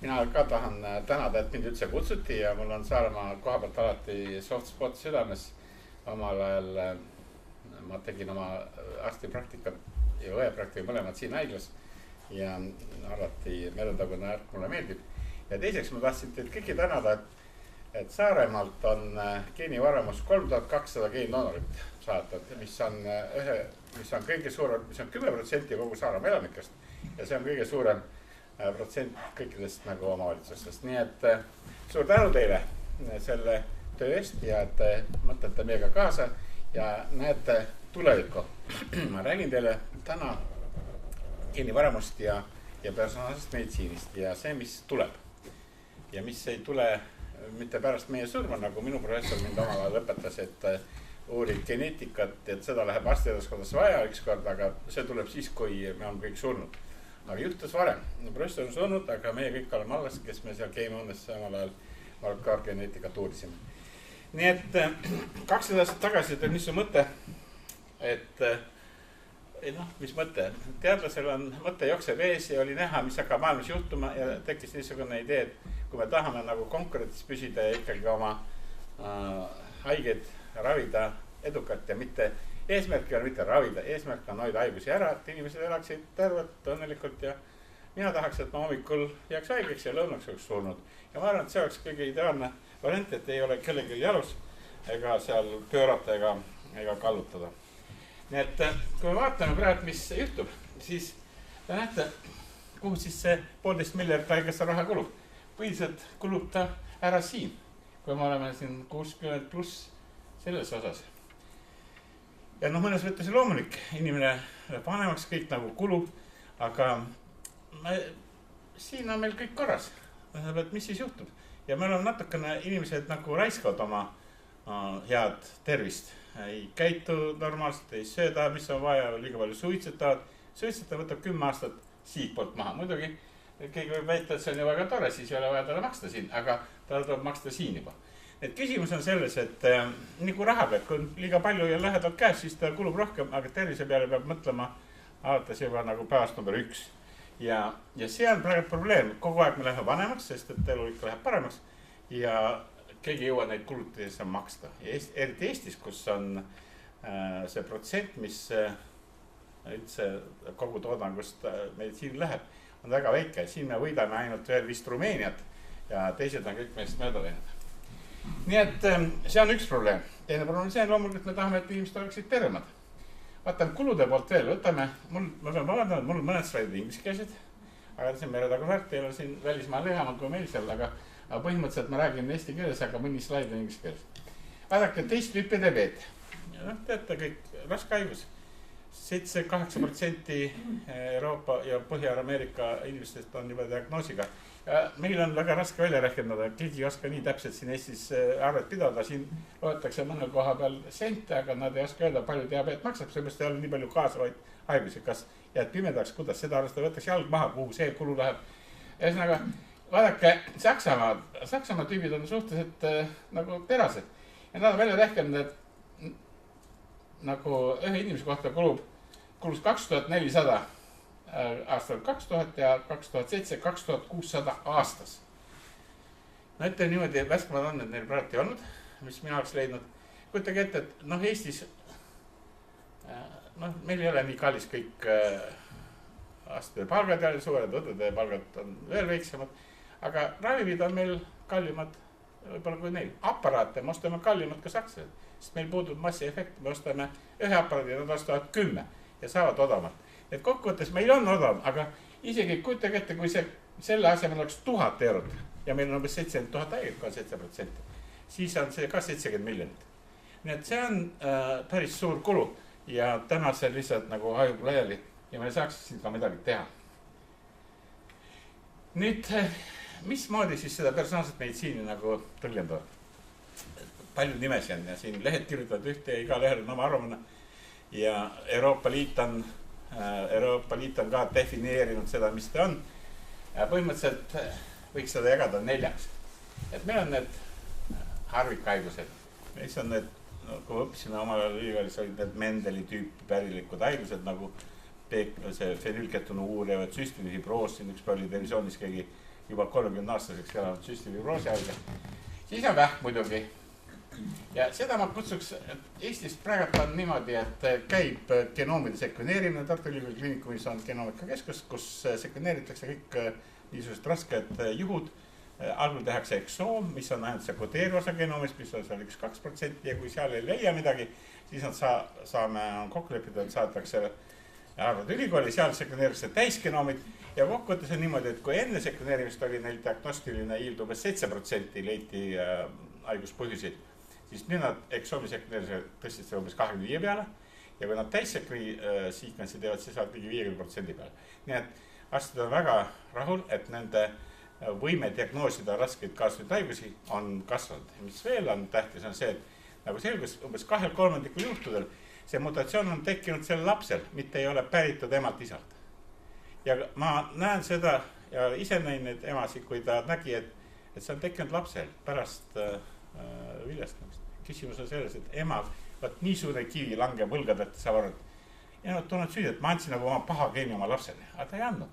Mina ka tahan tänada, et mind üldse kutsuti ja mul on Saaremaa koha pealt alati soft spot südames. Omal ajal ma tegin oma arstipraktikat ja õepraktika mõlemad siin haiglas ja alati meeletagune ärk mulle meeldib. Ja teiseks ma tahtsin teid kõiki tänada, et Saaremaalt on geenivaramus 3200 geendoonorit saadetud, mis on kõige suurem, mis on 10% kogu Saaremaa elanikest ja see on kõige suurem protsent kõikidest nagu omavalitsustest. Nii et suur tänu teile selle töö eest ja et te mõtlete meiega kaasa ja näete tulevikku. Ma räägin teile täna geenivaramust ja personaalsest meditsiinist ja see, mis tuleb. Ja mis ei tule mitte pärast meie surma, nagu minu professor mind omal ajal õpetas, et uurib geneetikat, et seda läheb arstiedaskondasse vaja ükskord, aga see tuleb siis, kui me on kõik surnud. Aga juhtus varem. Professor on surnud, aga meie kõik oleme alles, kes me seal keemiaõnnes omal ajal molekulaargeneetikat uurisime. Nii et 200 aastat tagasi tuli niisugune mõte, et mis mõte? Teadlasel on mõte jookseb ees ja oli näha, mis hakkab maailmas juhtuma ja tekkis niisugune idee, et kui me tahame nagu konkurentsis püsida ja ikkagi oma haigeid ravida edukalt ja mitte eesmärk ei ole mitte ravida, eesmärk on hoida haigusi ära, et inimesed elaksid tervelt, õnnelikult ja mina tahaks, et ma hommikul jääks haigeks ja lõunaks oleks surnud. Ja ma arvan, et see oleks kõige ideaalne variant, et ei ole kellelgi jalus ega seal pöörata ega kallutada. Nii et kui me vaatame praegu, mis juhtub, siis te näete, kuhu siis see 1,5 miljardit haigesse raha kulub. Põhiliselt kulub ta ära siin, kui me oleme siin 60 pluss selles osas. Ja mõnes võttes loomulik, inimene vanemaks kõik nagu kulub, aga siin on meil kõik korras, et mis siis juhtub. Ja meil on natukene inimesed nagu raiskavad oma head tervist. Ei käitu normaalselt, ei sööda, mis on vaja, liiga palju suitsetavad. Suitsetav võtab 10 aastat siit poolt maha. Muidugi, keegi võib väita, et see on ju väga tore, siis ei ole vaja talle maksta siin, aga talle tuleb maksta siin juba. Et küsimus on selles, et nagu raha pealt, kui liiga palju ja lähedalt käes, siis ta kulub rohkem, aga tervise peale peab mõtlema alates juba nagu päevast number 1. Ja see on praegu probleem. Kogu aeg me läheme vanemaks, sest et elu ikka läheb paremaks ja keegi ei jõua neid kulutades maksta. Ja eriti Eestis, kus on see protsent, mis üldse kogu toodangust meditsiin läheb, on väga väike. Siin me võidame ainult veel vist Rumeeniat ja teised on kõik meist mööda läinud. Nii et see on üks probleem. Teine probleem see on loomulikult, me tahame, et inimesed oleksid tervemad. Vaatame kulude poolt veel, võtame, ma pean vaadama, et mul on mõned slaidid ingliskeelsed, aga see on meeletagu väärt, ei ole siin välismaal lühemalt kui meil seal, aga põhimõtteliselt ma räägin eesti keeles, aga mõni slaid on inglise keeles. Vaadake, teist tüüpi diabeet. Teate kõik, raske haigus. 7-8% Euroopa ja Põhja-Ameerika inimestest on juba diagnoosiga. Meil on väga raske välja rääkendada, keegi ei oska nii täpselt siin Eestis arvet pidada. Siin loetakse mõne koha peal sente, aga nad ei oska öelda, palju diabeet maksab, sellepärast ei ole nii palju kaasavaid haigusi. Kas jääd pimedaks, kuidas seda arvestada, võtaks jalg maha, kuhu see kulu läheb. Ühesõnaga, vaadake, Saksamaa tüübid on suhteliselt nagu terased. Ja nad on välja rääkendada, et nagu ühe inimese kohta kulus 2400 aastal 2000 ja 2007 2600 aastas. No ütleme niimoodi, värskemad on, et neil praegu ei olnud, mis mina oleks leidnud. Kujutage ette, et Eestis, meil ei ole nii kallis kõik aastate palgad ja suured õdede palgad on veel väiksemad, aga ravimid on meil kallimad võib-olla kui neil. Aparaate me ostame kallimad ka sakslased, sest meil puudub massiefekt, me ostame ühe aparaadi ja nad ostavad 10 ja saavad odavamalt. Et kokkuvõttes meil on odav, aga isegi kujutage ette, kui selle asemel oleks 1000 eurot ja meil on umbes 70 000 haiget, ka 7%, siis on see ka 70 miljonit. Nii et see on päris suur kulu ja täna see lihtsalt nagu hajub laiali ja me saaks siin ka midagi teha. Nüüd, mismoodi siis seda personaalset meditsiini nagu tõlgendada? Palju nimesi on ja siin lehed kirjutavad ühte ja iga lehel on oma arvamine ja Euroopa Liit on ka defineerinud seda, mis ta on. Põhimõtteliselt võiks seda jagada 4. Et meil on need harvikhaigused, mis on need, kui õppisime omal ajal ülikoolis, olid need Mendeli tüüpi pärilikud haigused nagu see fenülketonuuria või süstilifibroos, siin üks oli televisioonis keegi juba 30-aastaseks elanud süstifibroosi haige. Siis on vähk muidugi. Ja seda ma kutsuks, et Eestis praegu on niimoodi, et käib genoomide sekveneerimine. Tartu Ülikooli Kliinikumis on genoomikakeskus, kus sekveneeritakse kõik niisugused rasked juhud. Algul tehakse eksoom, mis on ainult see kodeeriv osa genoomist, mis on seal 1-2% ja kui seal ei leia midagi, siis nad saame kokku leppida, et saadakse Harvard Ülikooli, seal sekveneeritakse täisgenoomid ja kokkuvõttes on niimoodi, et kui enne sekveneerimist oli neil diagnostiline hiild umbes 7% leiti haiguspõhjuseid, siis nüüd nad eksoomi sekveneerimise tõstsid selle umbes 25 peale ja kui nad täissekveni sequence'i teevad, siis saavad ligi 50% peale. Nii et arstid on väga rahul, et nende võime diagnoosida raskeid kaasnevaid haigusi on kasvanud. Mis veel on tähtis on see, et nagu selgus umbes 2/3 juhtudel see mutatsioon on tekkinud sel lapsel, mitte ei ole päritud emalt isalt. Ja ma näen seda ja ise näin neid emasid, kui ta nägi, et see on tekkinud lapsel pärast viljastamist. Küsimus on selles, et emal võt niisugune kivi langeb võlgadelt, saab aru, et nad tunnevad süüdi, et ma andsin nagu oma paha geeni oma lapsele, aga ta ei andnud.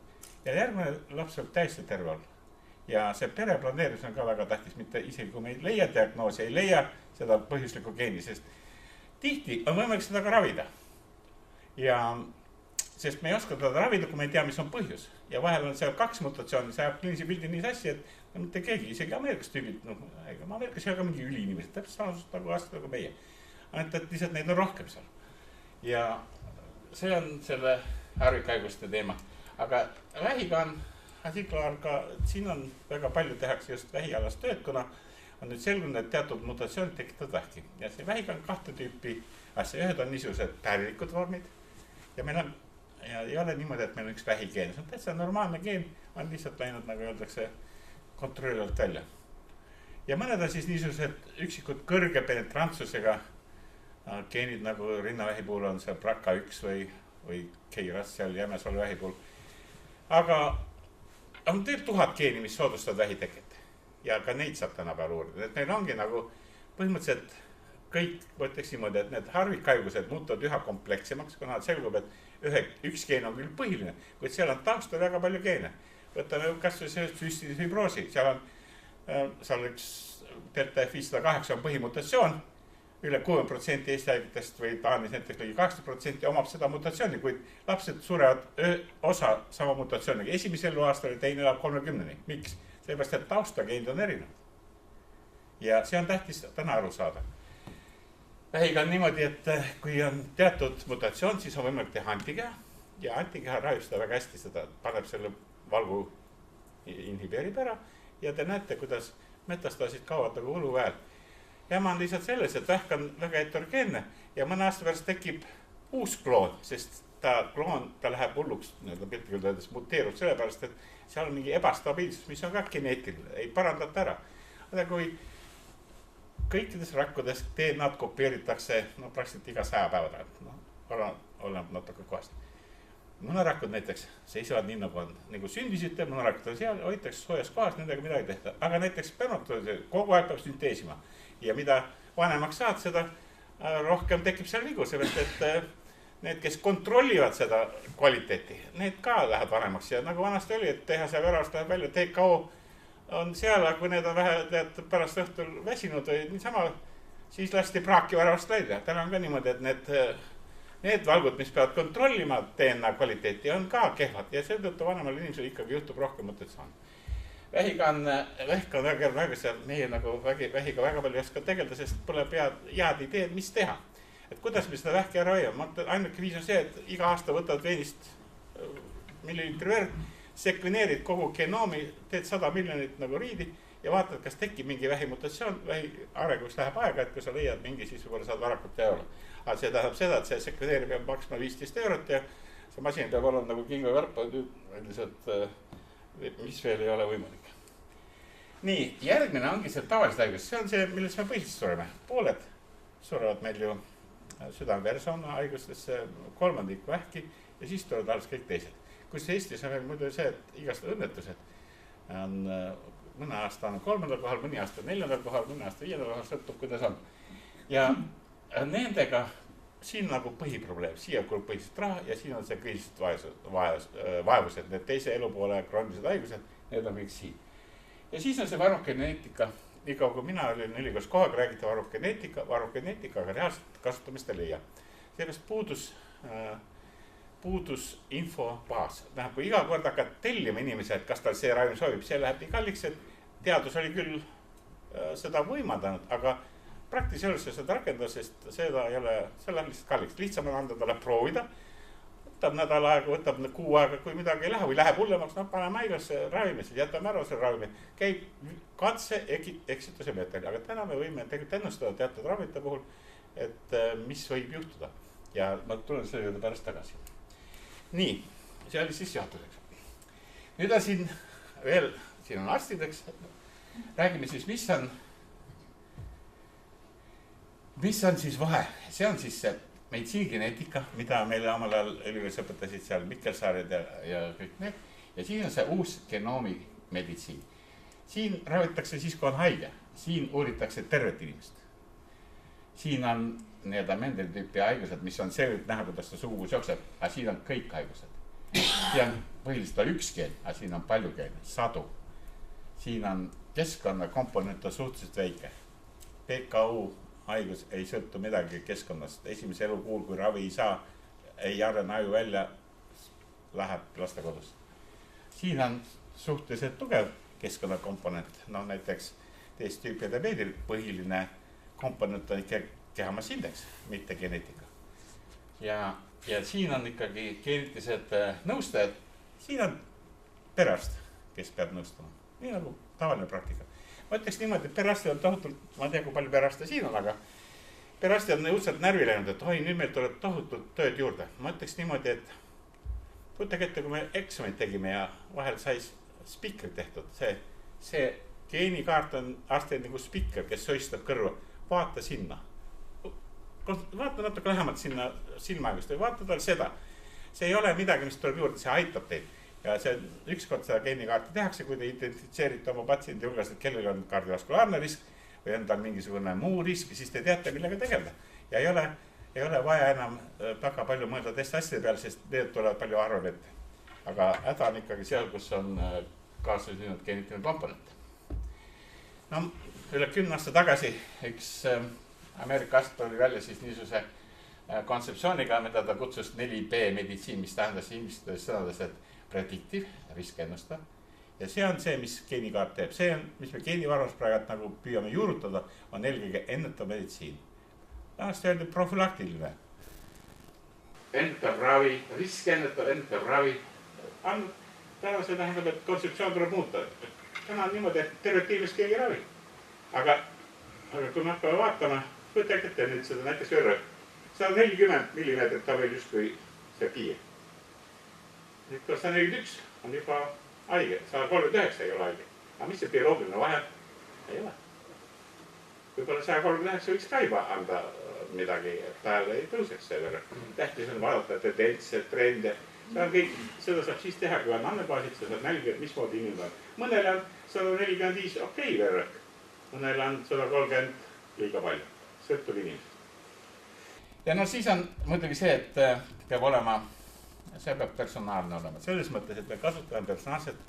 Ja järgmine laps võib täiesti terve olla. Ja see pereplaneerimus on ka väga tähtis, mitte isegi kui me ei leia diagnoosi, ei leia seda põhjuslikku geeni, sest tihti on võimalik seda ka ravida. Ja sest me ei oska teda ravida, kui me ei tea, mis on põhjus. Ja vahel on seal 2 mutatsiooni, see ajab kliinilise pildi nii sassi, et mitte keegi, isegi Ameerikas tüübid, Ameerikas ei ole ka mingi üliinimesed, täpselt samasust nagu aastad nagu meie. Ainult, et lihtsalt neid on rohkem seal. Ja see on selle harvikhaiguste teema. Aga vähiga on Asiklar ka, siin on väga palju tehakse just vähialast tööd, kuna on nüüd selgunud, et teatud mutatsioonid tekitavad vähki. Ja see vähiga on 2 tüüpi asja. Ühed on niisugused pärilikud vormid ja meil on, ja ei ole niimoodi, et meil on üks vähigeen. See on täitsa normaalne geen, on lihtsalt läinud, nagu öeldakse, kontrollivalt välja. Ja mõned on siis niisugused üksikud kõrge penetrantsusega geenid, nagu rinnavähi puhul on see BRCA1 või KRAS seal jämesolvähi puhul. Aga on teil 1000 geeni, mis soodustavad vähiteket ja ka neid saab tänapäeval uurida. Et meil ongi nagu põhimõtteliselt kõik, võtaks niimoodi, et need harvikhaigused muutuvad üha komplekssemaks, kuna selgub, et üks geen on küll põhiline, kuid seal on taustal väga palju geene. Võtame kas või see süstifibroosi, seal on üks delta F508 on põhimutatsioon, üle 60% Eesti haigutest või Taanis näiteks ligi 80% omab seda mutatsiooni, kuid lapsed surevad osa sama mutatsiooniga. Esimesel eluaastal ja teine elab 30-ni. Miks? Sellepärast, et taustageenid on erinevad. Ja see on tähtis täna aru saada. Vähiga on niimoodi, et kui on teatud mutatsioon, siis on võimalik teha antikeha ja antikeha rajub seda väga hästi, seda paneb selle valgu inhibeerib ära ja te näete, kuidas metastaasid kaovad nagu võluväel. Jama on lihtsalt selles, et vähk on väga heterogeenne ja mõne aasta pärast tekib uus kloon, sest ta läheb hulluks, piltlikult öeldes muteerub sellepärast, et seal on mingi ebastabiilsus, mis on ka geneetiline, ei parandata ära. Aga kui kõikides rakkudes DNA-d kopeeritakse praktiliselt iga 100 päeva tagant, oleneb natuke kohast. Mõne rakud näiteks seisavad nii nagu on, nagu sündisite, mõne rakud on seal, hoitakse soojas kohas, nendega midagi tehta. Aga näiteks spermatozoide kogu aeg peab sünteesima. Ja mida vanemaks saad, seda rohkem tekib seal vigu, sellest, et need, kes kontrollivad seda kvaliteeti, need ka lähevad vanemaks. Ja nagu vanasti oli, et tehase väravast läheb välja, TKO on seal, aga kui need on vähe pärast õhtul väsinud või niisama, siis lasti praaki väravast välja. Täna on ka niimoodi, et need valgud, mis peavad kontrollima DNA kvaliteeti, on ka kehvad ja seetõttu vanemal inimesel ikkagi juhtub rohkem mutatsioon. Vähiga on väga meie nagu vähiga väga palju ei oska tegeleda, sest pole head ideed, mis teha. Et kuidas me seda vähki ära hoiame? Ainuke viis on see, et iga aasta võtad veenist milliliitri verd, sekveneerid kogu genoomi, teed 100 miljonit nagu riidi ja vaatad, kas tekib mingi vähimutatsioon, vähi arenguks läheb aega, et kui sa leiad mingi, siis võib-olla saad varakult €. Aga see tähendab seda, et see sekveneeri peab maksma 15 € ja see masin peab olema nagu kingo värpa, mis veel ei ole võimalik. Nii, järgmine ongi see tavaliselt haigus, see on see, millest me põhiliselt sureme. Pooled surevad meil ju südame-veresoonkonna haigustesse, 1/3 vähki ja siis tulevad alles kõik teised. Kus Eestis on veel muidu see, et igast õnnetused on mõne aasta on 3. kohal, mõni aasta 4. kohal, mõne aasta 5. kohal, sõltub kuidas on. Ja nendega siin nagu põhiprobleem, siia kulub põhiliselt raha ja siin on see kriisilised vaevused, need teise elupoole kroonilised haigused, need on kõik siin. Ja siis on see varugeneetika, nii kaua kui mina olin ülikoolis kogu aeg räägiti varugeneetika, aga reaalselt kasutamist ei leia. Sellest puudus infobaas. Kui iga kord hakkad tellima inimese, et kas tal see ravim sobib, see läheb nii kalliks, et teadus oli küll seda võimaldanud, aga praktilis ei ole seda rakendada, sest seda ei ole, see läheb lihtsalt kalliks. Lihtsam on anda talle proovida, võtab nädal aega, võtab kuu aega, kui midagi ei lähe või läheb hullemaks, paneme haiglasse ravimisse, jätame ära selle ravimi. Käib katse eksituse meetodi, aga täna me võime tegelikult ennustada teatud ravimite puhul, et mis võib juhtuda. Ja ma tulen selle juurde pärast tagasi. Nii, see oli siis jaotuseks. Nüüd on siin veel, siin on arstideks. Räägime siis, mis on siis vahe. See on siis see meditsiinigeneetika, mida meile omal ajal ülikoolis õpetasid seal Mikkelsaared ja kõik need. Ja siin on see uus genoomi meditsiin. Siin ravitakse siis, kui on haige. Siin uuritakse tervet inimest. Siin on nii-öelda Mendeli tüüpi haigused, mis on selgelt näha, kuidas ta sugugus jookseb, aga siin on kõik haigused. Siin on põhiliselt üks geen, aga siin on palju geene, sadu. Siin on keskkonna komponent on suhteliselt väike. PKU haigus ei sõltu midagi keskkonnast. Esimese elukuul, kui ravi ei saa, ei arene aju välja, läheb lastekodus. Siin on suhteliselt tugev keskkonna komponent. No näiteks teist tüüpi diabeedil põhiline komponent on ikka kehamasindeks, mitte geneetika. Ja siin on ikkagi geneetilised nõustajad. Siin on perearst, kes peab nõustama. Nii nagu tavaline praktika. Ma ütleks niimoodi, et perearstid on tohutult, ma ei tea, kui palju perearste siin on, aga perearstid on õudselt närvi läinud, et oi, nüüd meil tuleb tohutult tööd juurde. Ma ütleks niimoodi, et kujutage ette, kui me eksamit tegime ja vahel sai spikrid tehtud. See geenikaart on arstil nagu spikker, kes soistab kõrva. Vaata sinna. Vaata natuke lähemalt sinna silmaägust või vaata tal seda. See ei ole midagi, mis tuleb juurde, see aitab teid. Ja see ükskord seda geenikaarti tehakse, kui te identifitseerite oma patsiendi hulgas, et kellel on kardiovaskulaarne risk või on tal mingisugune muu risk, siis te teate, millega tegeleda. Ja ei ole vaja enam väga palju mõelda teiste asjade peale, sest need tulevad palju harvem ette. Aga häda on ikkagi seal, kus on kaasasünnud geneetiline komponent. No, üle 10 aasta tagasi üks Ameerika arst oli välja siis niisuguse kontseptsiooniga, mida ta kutsus 4B meditsiin, mis tähendas inimestes sõnades, et predictive, riskennusta. Ja see on see, mis geenikaart teeb. See on, mis me geenivarus praegu nagu püüame juurutada, on eelkõige ennetav meditsiin. Tahast öelda profülaktiline. Ennetav ravi, ennetav ravi. Täna see tähendab, et kontseptsioon tuleb muuta. Täna on niimoodi, et tervet inimest keegi ravi. Aga kui me hakkame vaatama, võtake ette nüüd seda näiteks verre. 140 millimeetrit on veel justkui see piir. Nüüd 141 on juba haige, 139 ei ole haige. Aga mis see bioloogiline vahe? Ei ole. Võib-olla 139 võiks ka juba anda midagi, et pääle ei tõuseks see verre. Tähtis on vaadata tendentse, trende. See on kõik, seda saab siis teha, kui on andmebaasid, sa saad nälgida, mismoodi inimene on. Mõnele on 145 okei verrek. Mõnele on 130 liiga palju. Sõltub inimesest. Ja no siis on muidugi see, et peab olema, see peab personaalne olema. Selles mõttes, et me kasutame personaalset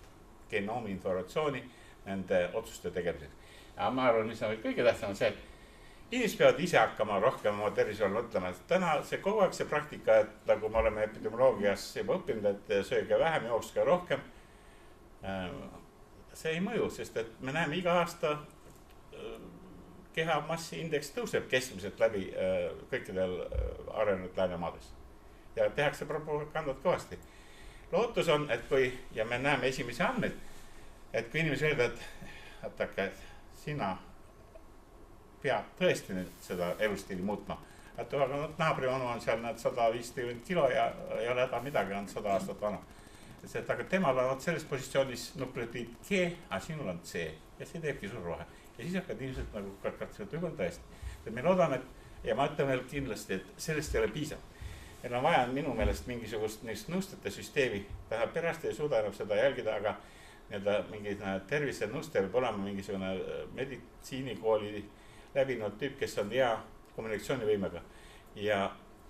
genoomi informatsiooni nende otsuste tegemiseks. Ja ma arvan, mis on kõige tähtsam on see, et inimesed peavad ise hakkama rohkem oma tervishoiul mõtlema. Täna see kogu aeg see praktika, et nagu me oleme epidemioloogias juba õppinud, et sööge vähem, jookske rohkem. See ei mõju, sest et me näeme iga aasta kehamassi indeks tõuseb keskmiselt läbi kõikidel arenenud läänemaades. Ja tehakse propagandat kõvasti. Lootus on, et kui, ja me näeme esimesi andmeid, et kui inimesi öelda, et vaatake, sina pead tõesti nüüd seda elustiili muutma. Et naabrimanu on seal 150 kilo ja ei ole häda midagi, on 100 aastat vana. Aga temal on selles positsioonis nukleotiid G, aga sinul on C ja see teebki suur vahe. Ja siis hakkad inimesed nagu karkatsivad võib-olla tõesti. Me loodame, ja ma ütlen veel kindlasti, et sellest ei ole piisav. Meil on vaja minu meelest mingisugust neist nõustajate süsteemi. Tähendab, perearst ei suuda enam seda jälgida, aga mingi tervise nõustaja võib olema mingisugune meditsiinikooli läbinud tüüp, kes on hea kommunikatsioonivõimega. Ja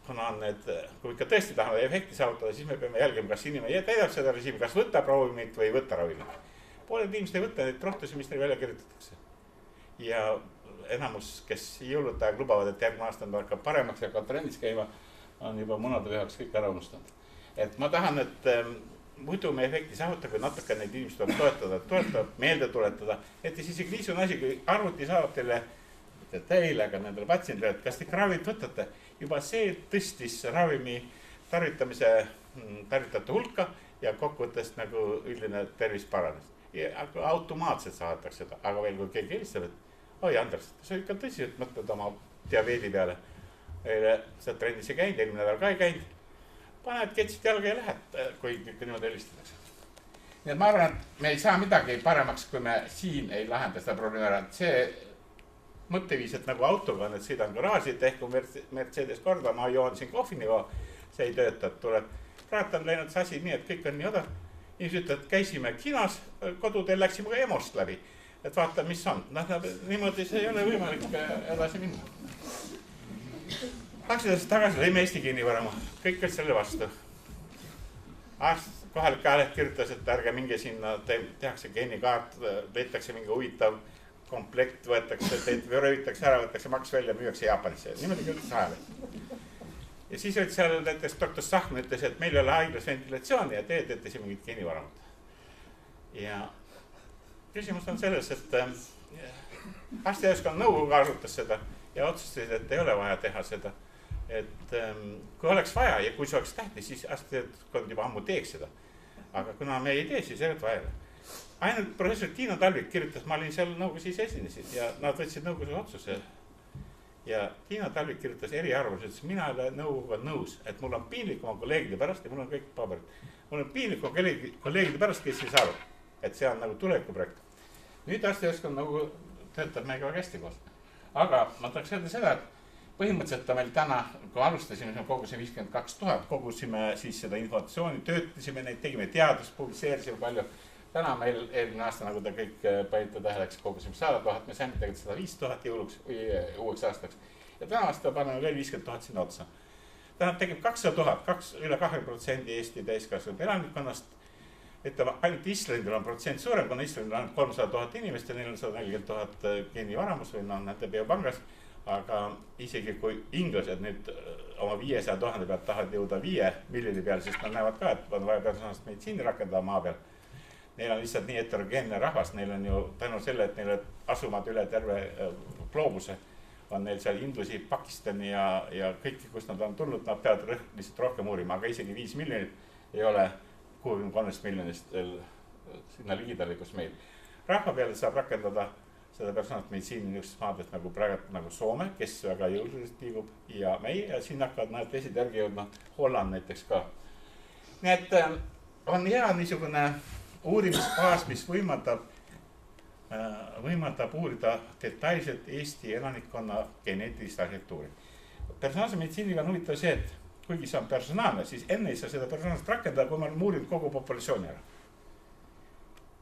kuna on need, kui ikka tõesti tahame efekti saavutada, siis me peame jälgima, kas inimene täidab seda režiimi, kas võtab ravimit või ei võta ravimit. pooled inimesed ei võtta neid rohtusi, mis neile välja kirjutatakse. Ja enamus, kes jõulude aeg lubavad, et järgmine aasta on hakkab paremaks ja hakkab trennis käima, on juba munade üheks kõik ära unustanud. Et ma tahan, et muidu me efekti saavuta, kui natuke neid inimesi tuleb toetada, meelde tuletada, et siis isegi niisugune asi, kui arvuti saab teile, aga nendele patsientidele, et kas te ikka ravimit võtate, juba see tõstis ravimi tarvitajate hulka ja kokkuvõttes nagu üldine tervis paranes. Ja automaatselt saadetakse seda, aga veel kui keegi helistab, et oi Andres, sa ikka tõsiselt mõtled oma diabeedi peale. Sa trennis ei käinud, eelmine nädal ka ei käinud. Paned ketsid jalga ja lähed, kui ikka niimoodi helistatakse. Nii et ma arvan, et me ei saa midagi paremaks, kui me siin ei lahenda seda probleemi ära. See mõtteviis, et nagu autoga on, et sõidan garaaži, et ehk kui Mercedes korda, ma joon siin kohviniva, see ei tööta, et tuleb. Praegu on läinud see asi nii, et kõik on nii odav. Inimesed ütlevad, et käisime kinos, kodudel läksime ka EMO-st läbi, et vaata, mis on. Niimoodi see ei ole võimalik edasi minna. 2 aastat tagasi lõime Eesti kinnivarama, kõik olid selle vastu. Kohalik ajaleht kirjutas, et ärge minge sinna, tehakse geenikaart, leitakse mingi huvitav komplekt, võetakse, teid röövitakse ära, võetakse maks välja, müüakse Jaapanisse. Niimoodi kirjutas ajaleht. Ja siis olid seal näiteks doktor Sahkman ütles, et meil ei ole haiglas ventilatsiooni ja te teete siin mingit geenivaramut. Ja küsimus on selles, et arstijaoskonna nõukogu arutas seda ja otsustasid, et ei ole vaja teha seda. Et kui oleks vaja ja kui see oleks tähtis, siis arstijaoskond juba ammu teeks seda. Aga kuna me ei tee, siis ei ole vaja. Ainult professor Tiina Talvik kirjutas, ma olin seal nõukogus ise esinesid ja nad võtsid nõukogus otsuse. Ja Tiina Talvik kirjutas eriarvamus, et mina ei ole nõukoguga nõus, et mul on piinlik oma kolleegide pärast ja mul on kõik paberid. Mul on piinlik oma kolleegide pärast, kes ei saa aru, et see on nagu tulevikuprojekt. Nüüd arstijaoskonna nõukogu töötab meiega väga hästi koos. Aga ma tahaks öelda seda, et põhimõtteliselt meil täna, kui alustasime, kogusime 52 000, kogusime siis seda informatsiooni, töötasime neid, tegime teadust, publiseerisime palju. Täna meil eelmine aasta, nagu te kõik panite täheleks, kogusime 100 000, me saime tegelikult 105 000 jõuluks või uueks aastaks. Ja täna aasta paneme veel 50 000 sinna otsa. Tähendab, tegib 200 000, üle 2% Eesti täiskasvanud elanikkonnast. Ütleme, ainult Islandil on protsent suurem, kuna Islandil on 300 000 inimest ja neil on 140 000 geenivaramus või nende biopangas. Aga isegi kui inglased nüüd oma 500 000 pealt tahavad jõuda 5 miljoni peale, sest nad näevad ka, et on vaja personaalset meditsiini rakendada maa peal. Neil on lihtsalt nii heterogeenne rahvas, neil on ju tänu selle, et neil asumad üle terve gloobuse, on neil seal Indusi, Pakistani ja kõiki, kust nad on tulnud, nad peavad lihtsalt rohkem uurima, aga isegi 5 miljonit ei ole 63 miljonist sinna ligidale, kus meil. Rahva peale saab rakendada seda personaalset meditsiini niisugustes maades nagu praegu nagu Soome, kes väga jõuliselt liigub ja meie ja siin hakkavad näed teised järgi jõudma, Holland näiteks ka. Nii et on hea niisugune uurimisbaas, mis võimaldab uurida detailselt Eesti elanikkonna geneetilist arhitektuuri. Personaalse meditsiiniga on huvitav see, et kuigi see on personaalne, siis enne ei saa seda personaalselt rakendada, kui me oleme uurinud kogu populatsiooni ära.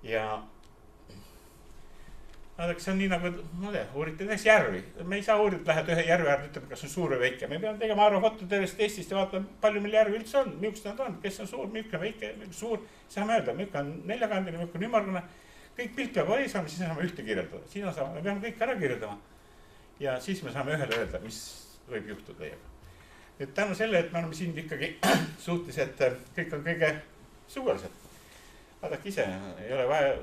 Ja see on nii nagu, uurite näiteks järvi. Me ei saa uurida, lähed ühe järve ära, ütleme, kas on suur või väike. Me peame tegema aerofoto tervest Eestist ja vaatame, palju meil järvi üldse on, millised nad on, kes on suur, milline väike, suur. Saame öelda, milline on neljakandine, milline on ümmargune. Kõik pilt peab oli saama, siis me saame ühte kirjeldada. Siin on saama, me peame kõik ära kirjeldama. Ja siis me saame ühele öelda, mis võib juhtuda teiega. Nüüd tänu selle, et me oleme siin ikkagi suhtes, et kõik on kõige sugulased. Vaadake ise, ei ole vaja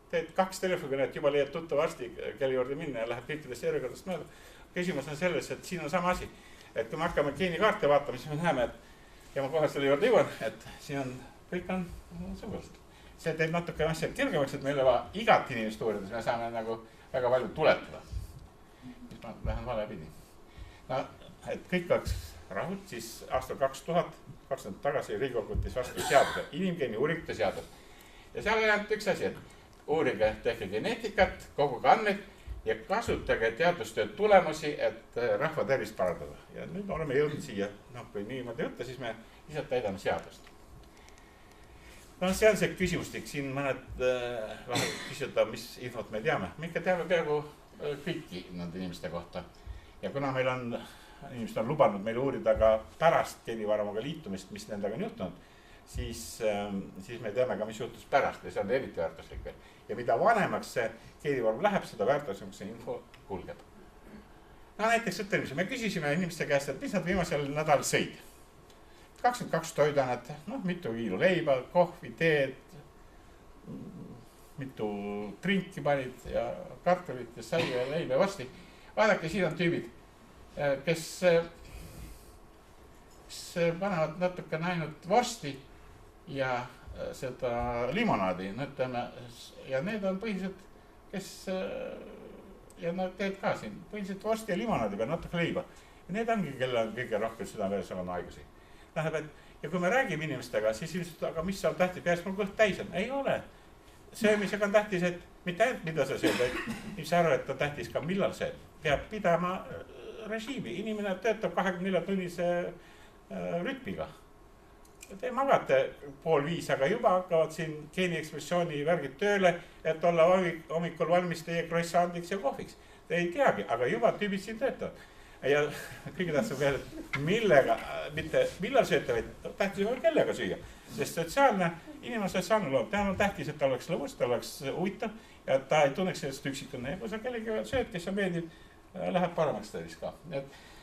teed 2 telefonikõnet, juba leiad tuttav arsti, kelle juurde minna ja läheb kõikidest järjekordast mööda. Küsimus on selles, et siin on sama asi. Et kui me hakkame geenikaarte vaatama, siis me näeme, et ja ma kohe selle juurde jõuan, et siin on, kõik on sugulased. See teeb natuke asja kergemaks, et meil juba igat inimest uurides me saame nagu väga palju tuletada. Siis ma lähen vale pidi. No, et kõik oleks rahult, siis aastal 2000 tagasi Riigikogu võttis vastu seaduse, inimgeeni uuringute seadus. Ja seal on ainult üks asi, et uurige, tehke geneetikat, koguge andmeid ja kasutage teadustööd tulemusi, et rahva tervist parandada. Ja nüüd oleme jõudnud siia, kui niimoodi võtta, siis me lihtsalt täidame seadust. No see on see küsimustik, siin mõned küsida, mis infot me teame. Me ikka teame peaaegu kõiki nende inimeste kohta. Ja kuna meil inimesed on lubanud meil uurida ka pärast geenivaramuga liitumist, mis nendega on juhtunud, siis me teame ka, mis juhtus pärast ja see on eriti väärtuslik veel. Ja mida vanemaks see geenivorm läheb, seda väärtuslikum see info kulgeb. No näiteks ütleme, me küsisime inimeste käest, et mis nad viimasel nädalal sõid. 22 toiduainet, mitu kiilo leiba, kohvi, teed, mitu trinki panid ja kartulit ja säia ja leiba ja vorsti. Vaadake, siin on tüübid, kes panevad natuke ainult vorsti ja seda limonaadi, ütleme, ja need on põhiliselt, kes, ja nad teed ka siin, põhiliselt vorsti ja limonaadi peal natuke leiba. Ja need ongi, kellel on kõige rohkem südame-veresoonkonna haigusi. Tähendab, et ja kui me räägime inimestega, siis ilmselt, aga mis on tähtis, peaks mul kõht täis on? Ei ole. Söömisega on tähtis, et mitte ainult mida sa sööd, et sa arvad, et on tähtis ka millal see peab pidama režiimi. Inimene töötab 24-tunnise rütmiga. Te magate 4:30, aga juba hakkavad siin geeniekspressiooni värgid tööle, et olla hommikul valmis teie croissantiks ja kohviks. Te ei teagi, aga juba tüübid siin töötavad. Ja kõige tähtsam veel, et millega, mitte millal sööta, vaid tähtis on kellega süüa. Sest inimene sotsiaalne loom, ta on tähtis, et ta oleks lõbus, ta oleks huvitav ja ta ei tunneks sellest üksikune. Ja kui sa kellegi sööd, kes on meeldib, läheb paremaks tervis ka.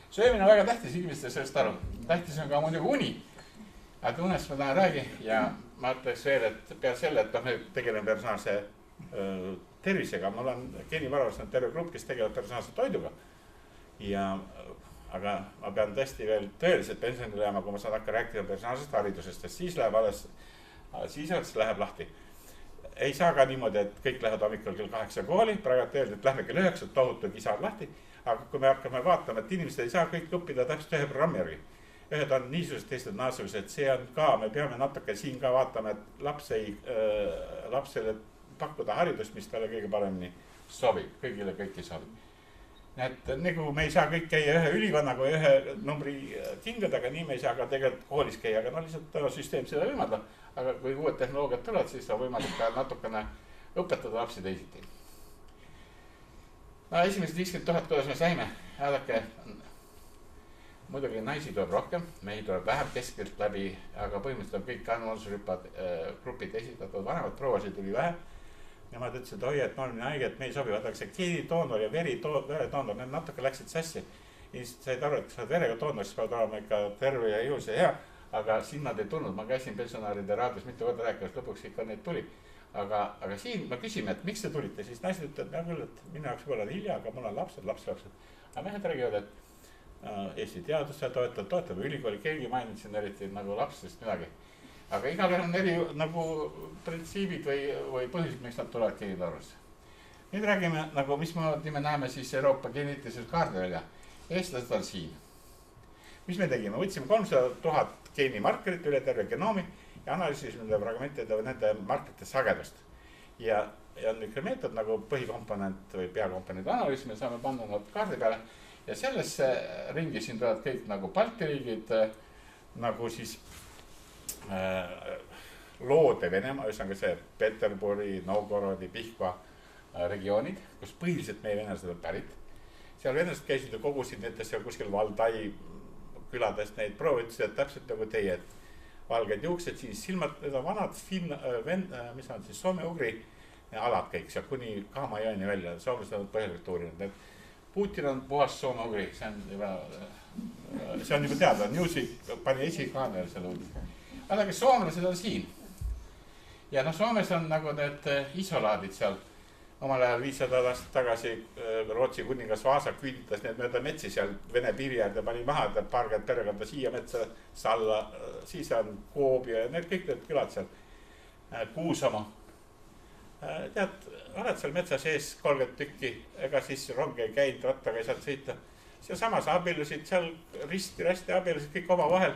Söömine on väga tähtis, inimestel sellest aru. Tähtis on ka muidugi uni. Aga unest ma täna räägi ja ma ütleks veel, et peale selle, et me tegeleme personaalse tervisega. Mul on geenivaravas terve grupp, kes tegelevad personaalse toiduga. Aga ma pean tõesti veel tõeliselt pensionile jääma, kui ma saan hakka rääkida personaalsest haridusest, sest siis läheb lahti. Ei saa ka niimoodi, et kõik lähevad hommikul kell 8 kooli, praegu öeldi, et lähme kell 9, tohutu kisa on lahti. Aga kui me hakkame vaatama, et inimesed ei saa kõik õppida täpselt ühe programmi järgi. Ühed on niisugused, teised naasugused, see on ka, me peame natuke siin ka vaatama, et lapsele pakkuda haridust, mis talle kõige paremini sobib, kõigile kõik ei sobi. Et nagu me ei saa kõik käia ühe ülikonnaga või ühe numbri kingadega, nii me ei saa ka tegelikult koolis käia, aga lihtsalt süsteem seda võimaldab. Aga kui uued tehnoloogiad tulevad, siis on võimalik ka natukene õpetada lapsi teisiti. Esimesed 50 000, kuidas me saime, häälake, muidugi naisi tuleb rohkem, mehi tuleb vähem keskelt läbi, aga põhimõtteliselt on kõik annuaalsusrüppad grupid esitatud, vanemad prouasid tuli vähe. Nemad ütlesid, oi, et ma olen haige, et me ei sobi, vaadake see geenitoonor ja veretoonor, need natuke läksid sassi. Inimesed said aru, et sa oled verega toonor, siis peavad olema ikka terve ja jõus ja hea, aga siin nad ei tulnud. Ma käisin pensionäride raadios mitu korda rääkimas, lõpuks ikka neid tuli. Aga siin me küsime, et miks te tulite, siis naised ütlevad, küll, et minu jaoks võib olla hilja, aga mul on lapsed. Aga mehed räägivad, et Eesti teaduse toetab ülikooli, keegi maininud siin eriti nagu lapsest midagi. Aga igal on eri nagu printsiibid või põhjused, miks nad tulevad geenitarvesse. Nüüd räägime, nagu mismoodi me näeme siis Euroopa geneetilises kaardi välja. Eestlased on siin. Mis me tegime? Võtsime 300 000 geenimarkerit üle terve genoomi ja analüüsisime nende fragmentide või nende markerite sagedust. Ja on üks meetod nagu põhikomponent või peakomponent analüüs, me saame panna nad kaardi peale. Ja sellesse ringi siin tulevad kõik nagu Balti riigid, nagu siis Loode Venemaa, ühesõnaga see Peterburi, Novgorodi, Pihkva regioonid, kus põhiliselt meie venelased on pärit. Seal venelased käisid ja kogusid nendes seal kuskil Valdai küladest neid proovi, ütlesid, et täpselt nagu teie, et valged juuksed, siis silmad, need on vanad mis on siis soome-ugri alad kõik seal kuni Kaamajõeni välja, soomlased on põhjalikult uurinud. Putin on puhas soome-ugri, see on juba teada, Newsweek pani esikaanel selle uudise. Aga soomlased on siin. Ja Soomes on nagu need isolaadid seal. Omal ajal 500 aastat tagasi Rootsi kuningas Vaasa küüditas need mööda metsi seal Vene piiri äärde pani maha, et paarkond perekonda siia metsa Salla, siis on Koobia ja need kõik need külad seal. Kuusamo. Tead, oled seal metsa sees 30 tükki, ega siis rong ei käinud, rattaga ei saanud sõita. Seal samas abilusid, seal risti-rasti abilusid kõik oma vahel.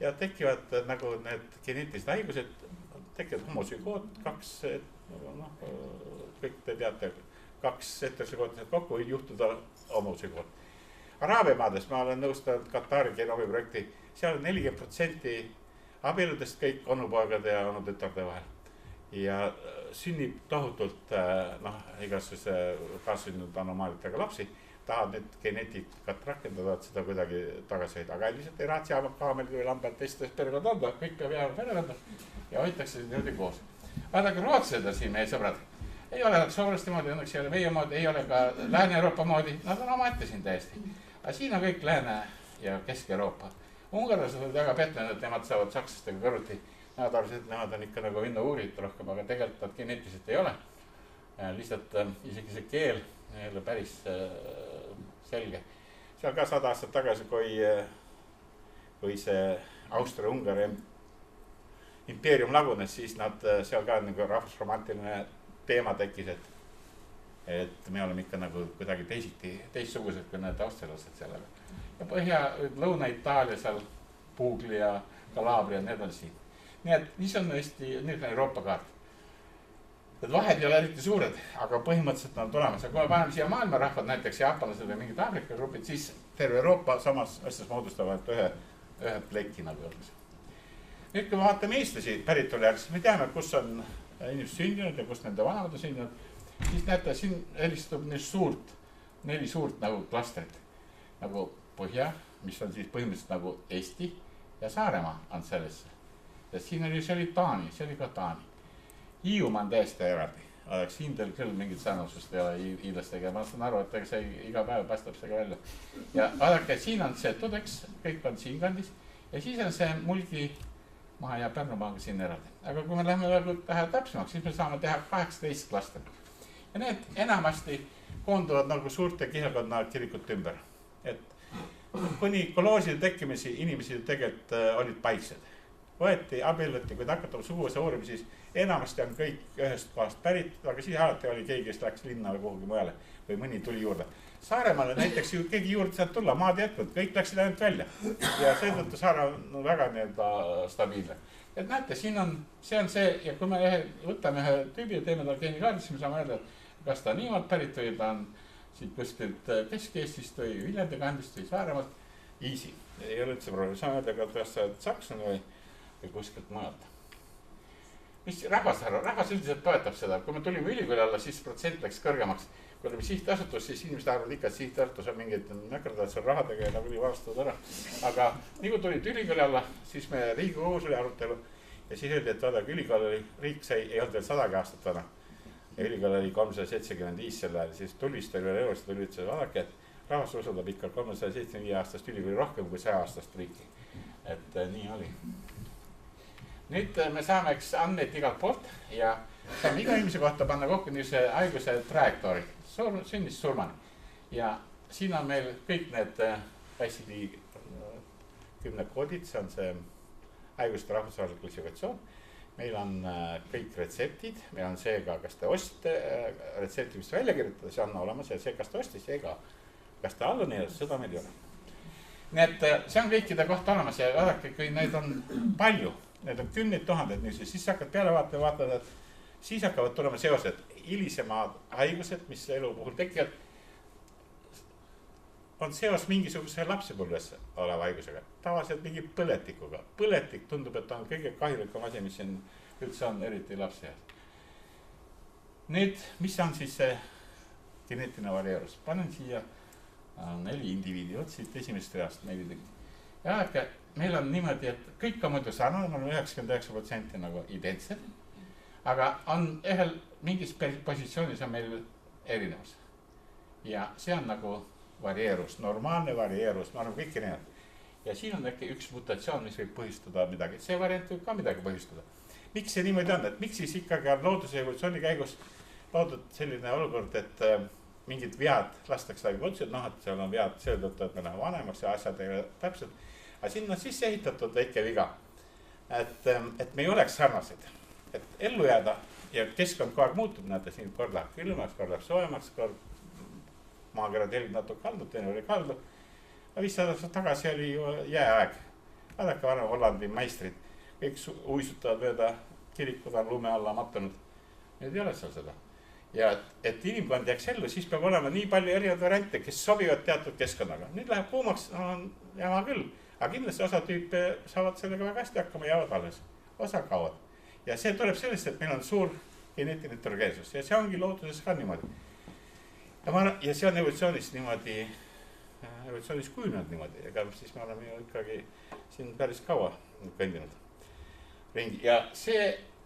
Ja tekivad nagu need geneetilised haigused, tekivad homosügood, kõik te teate, 2 heterosügoodised kokku võib juhtuda homosügood. Araabia maades ma olen nõustanud Katari genoomi projekti, seal on 40% abieludest kõik onupoegade ja onutütarde vahel. Ja sünnib tohutult igasuguse kaassünnud anomaalitega lapsi. tahavad nüüd geneetikat rakendada, et seda kuidagi tagasi hoida, aga lihtsalt ei raatsi kaamel või lambelt teistes perekond anda, kõik peab jääma perekonda ja hoitakse niimoodi koos. Vaadake, rootslased on siin meie sõbrad. Ei ole soomlaste moodi, õnneks ei ole meie moodi, ei ole ka Lääne-Euroopa moodi, nad on omaette siin täiesti. Aga siin on kõik Lääne- ja Kesk-Euroopa. Ungarlased olid väga petlenud, et nemad saavad sakslastega kõrvuti. Nad arvasid, et nemad on ikka nagu vinna-uurid rohkem, aga tegelikult nad geneetiliselt ei ole. Lihtsalt isegi see keel ei ole päris selge. Seal ka 100 aastat tagasi, kui see Austria-Ungari impeerium lagunes, siis nad seal ka nagu rahvusromantiline teema tekkis, et me oleme ikka nagu kuidagi teistsugused kui need austrialased seal. Ja Lõuna-Itaalia seal Puugli ja Kalabria ja need on siin. Nii et niisugune nüüd on Euroopa kaart. Need vahed ei ole eriti suured, aga põhimõtteliselt on tulemas. Ja kui me paneme siia maailma rahvad, näiteks jaapanlased või mingid Aafrika grupid, siis terve Euroopa samas asjas moodustavad ühe pleki nagu öeldes. Nüüd, kui me vaatame eestlasi päritolujärg, siis me teame, kus on inimesed sündinud ja kus nende vanemad on sündinud. Siis näete, siin helistub 4 suurt nagu klastrit. Nagu Põhja, mis on siis põhimõtteliselt nagu Eesti ja Saaremaa on sellesse. Ja siin see oli Taani, see oli ka Taani. Hiiumaa on täiesti eraldi. Oleks hindel küll mingit sarnasust ei ole hiidlastega. Ma saan aru, et see iga päev paistab see ka välja. Ja vaadake, siin on see Tudeks, kõik on siin kandis. Ja siis on see Mulgi maa ja Pärnumaaga siin eraldi. Aga kui me läheme täpsemaks, siis me saame teha 18 klastrit. Ja need enamasti koonduvad nagu suurte kihelkonna kirikute ümber. Et kuni kolooside tekkimisi inimesed tegelikult olid paiksed. Võeti, abielluti, kui hakatama suguvõsa uurima, siis enamasti on kõik ühest kohast pärit, aga siis alati oli keegi, kes läks linna või kuhugi mujale või mõni tuli juurde. Saaremaale näiteks ju keegi juurde saanud tulla, maad jätnud, kõik läksid ainult välja. Ja seetõttu Saare on väga stabiilne. Et näete, siin on see ja kui me võtame ühe tüübi ja teeme ta geenikaardis, siis me saame öelda, kas ta niimoodi pärit või ta on siit kuskilt Kesk-Eestist või Viljandi kandist või Saaremaalt. Easy, ei ole üldse probleem, saame öelda, kas sa oled Saksan või kuskilt maalt. Mis rahvas arvab? Rahvas üldiselt toetab seda. Kui me tulime ülikooli alla, siis protsent läks kõrgemaks. Kui olime sihtasutus, siis inimesed arvavad ikka, et sihtasutus on mingid näkerdavad seal rahadega ja nagu nii vastatud ära. Aga nii kui tulid ülikooli alla, siis me Riigikogus oli arutelu ja siis öeldi, et vaadake, ülikooli riik ei olnud veel 100 aastat vana. Ja ülikool oli 375 selle ajal, siis tulvist oli veel elust, tuli ütles, vaadake, et rahvas usaldab ikka 375 aastast ülikooli rohkem kui 100 aastast riiki. Et nii oli. Nüüd me saame andmeid igalt poolt ja saame iga inimese kohta panna kokku niisuguse haiguse trajektoori, sünnist surmani. Ja siin on meil kõik need ICD-10 koodid, see on see haiguste rahvusvaheline klassifikatsioon. Meil on kõik retseptid, meil on see ka, kas te ostsite retsepti, mis välja kirjutada, see on olemas ja see, kas te ostis, see ka. Kas te alla nii, seda meil ei ole. Nii et see on kõikide kohta olemas ja vaadake, kui neid on palju, need on 10 000, siis hakkad peale vaatama, et siis hakkavad tulema seosed. Hilisemad haigused, mis elu puhul tekivad, on seos mingisuguse lapsepõlves oleva haigusega. Tavaliselt mingi põletikuga. Põletik tundub, et on kõige kahjulikum asi, mis siin üldse on, eriti lapse ees. Nüüd, mis on siis see geneetiline varieerus? Panen siia 4 indiviidi, siit esimest reast 4 tükki. Ja vaadake, meil on niimoodi, et kõik on muidu sarnane, me oleme 99% nagu identsed, aga on ühel mingis positsioonis on meil erinevus. Ja see on nagu varieerus, normaalne varieerus, me oleme kõik erinevad. Ja siin on äkki üks mutatsioon, mis võib põhjustada midagi. See variant võib ka midagi põhjustada. Miks see niimoodi on, et miks siis ikkagi on looduse evolutsiooni käigus loodud selline olukord, et mingid vead lastakse läbi otsused, et seal on vead selle tõttu, et me läheme vanemaks ja asjad ei ole täpselt. Aga sinna on sisse ehitatud väike viga, et me ei oleks sarnased, et ellu jääda ja keskkond kogu aeg muutub, näete siin kord läheb külmaks, kord läheb soojemaks, kord maakera telg natuke kaldub, teine oli kaldu. 500 aastat tagasi oli ju jääaeg. Vaadake varem Hollandi maistrid, kõik uisutavad mööda kirikud on lume alla mattunud. Nüüd ei ole seal seda. Ja et inimkond jääks ellu, siis peab olema nii palju erinevaid variante, kes sobivad teatud keskkonnaga. Nüüd läheb kuumaks, on jama küll. Aga kindlasti osa tüüpe saavad sellega väga hästi hakkama ja jäävad alles. Osa kaovad. Ja see tuleb sellest, et meil on suur geneetiline heterogeensus ja see ongi looduses ka niimoodi. ja see on evolutsioonis niimoodi, evolutsioonis kujunenud niimoodi, ega siis me oleme ju ikkagi siin päris kaua kõndinud ringi ja see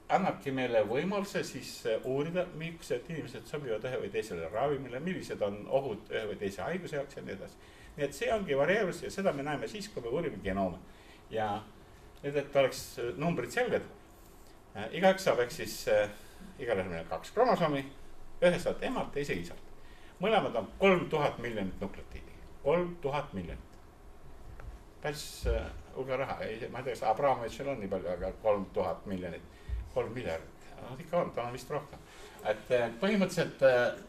annabki meile võimaluse siis uurida, millised inimesed sobivad ühe või teisele ravimile, millised on ohud ühe või teise haiguse jaoks ja nii edasi. Nii et see ongi varieerus ja seda me näeme siis, kui me uurime genoome. Ja nüüd, et oleks numbrid selged, igaüks saab ehk siis igal ühel meil 2 kromosoomi, ühe saad emalt, teise isalt. Mõlemad on 3000 miljonit nukleotiidi. 3000 miljonit. Päris hulga raha. Ma ei tea, kas Abramovitšil on nii palju, aga 3000 miljonit. 3 miljardit. Ikka on, ta on vist rohkem. Et põhimõtteliselt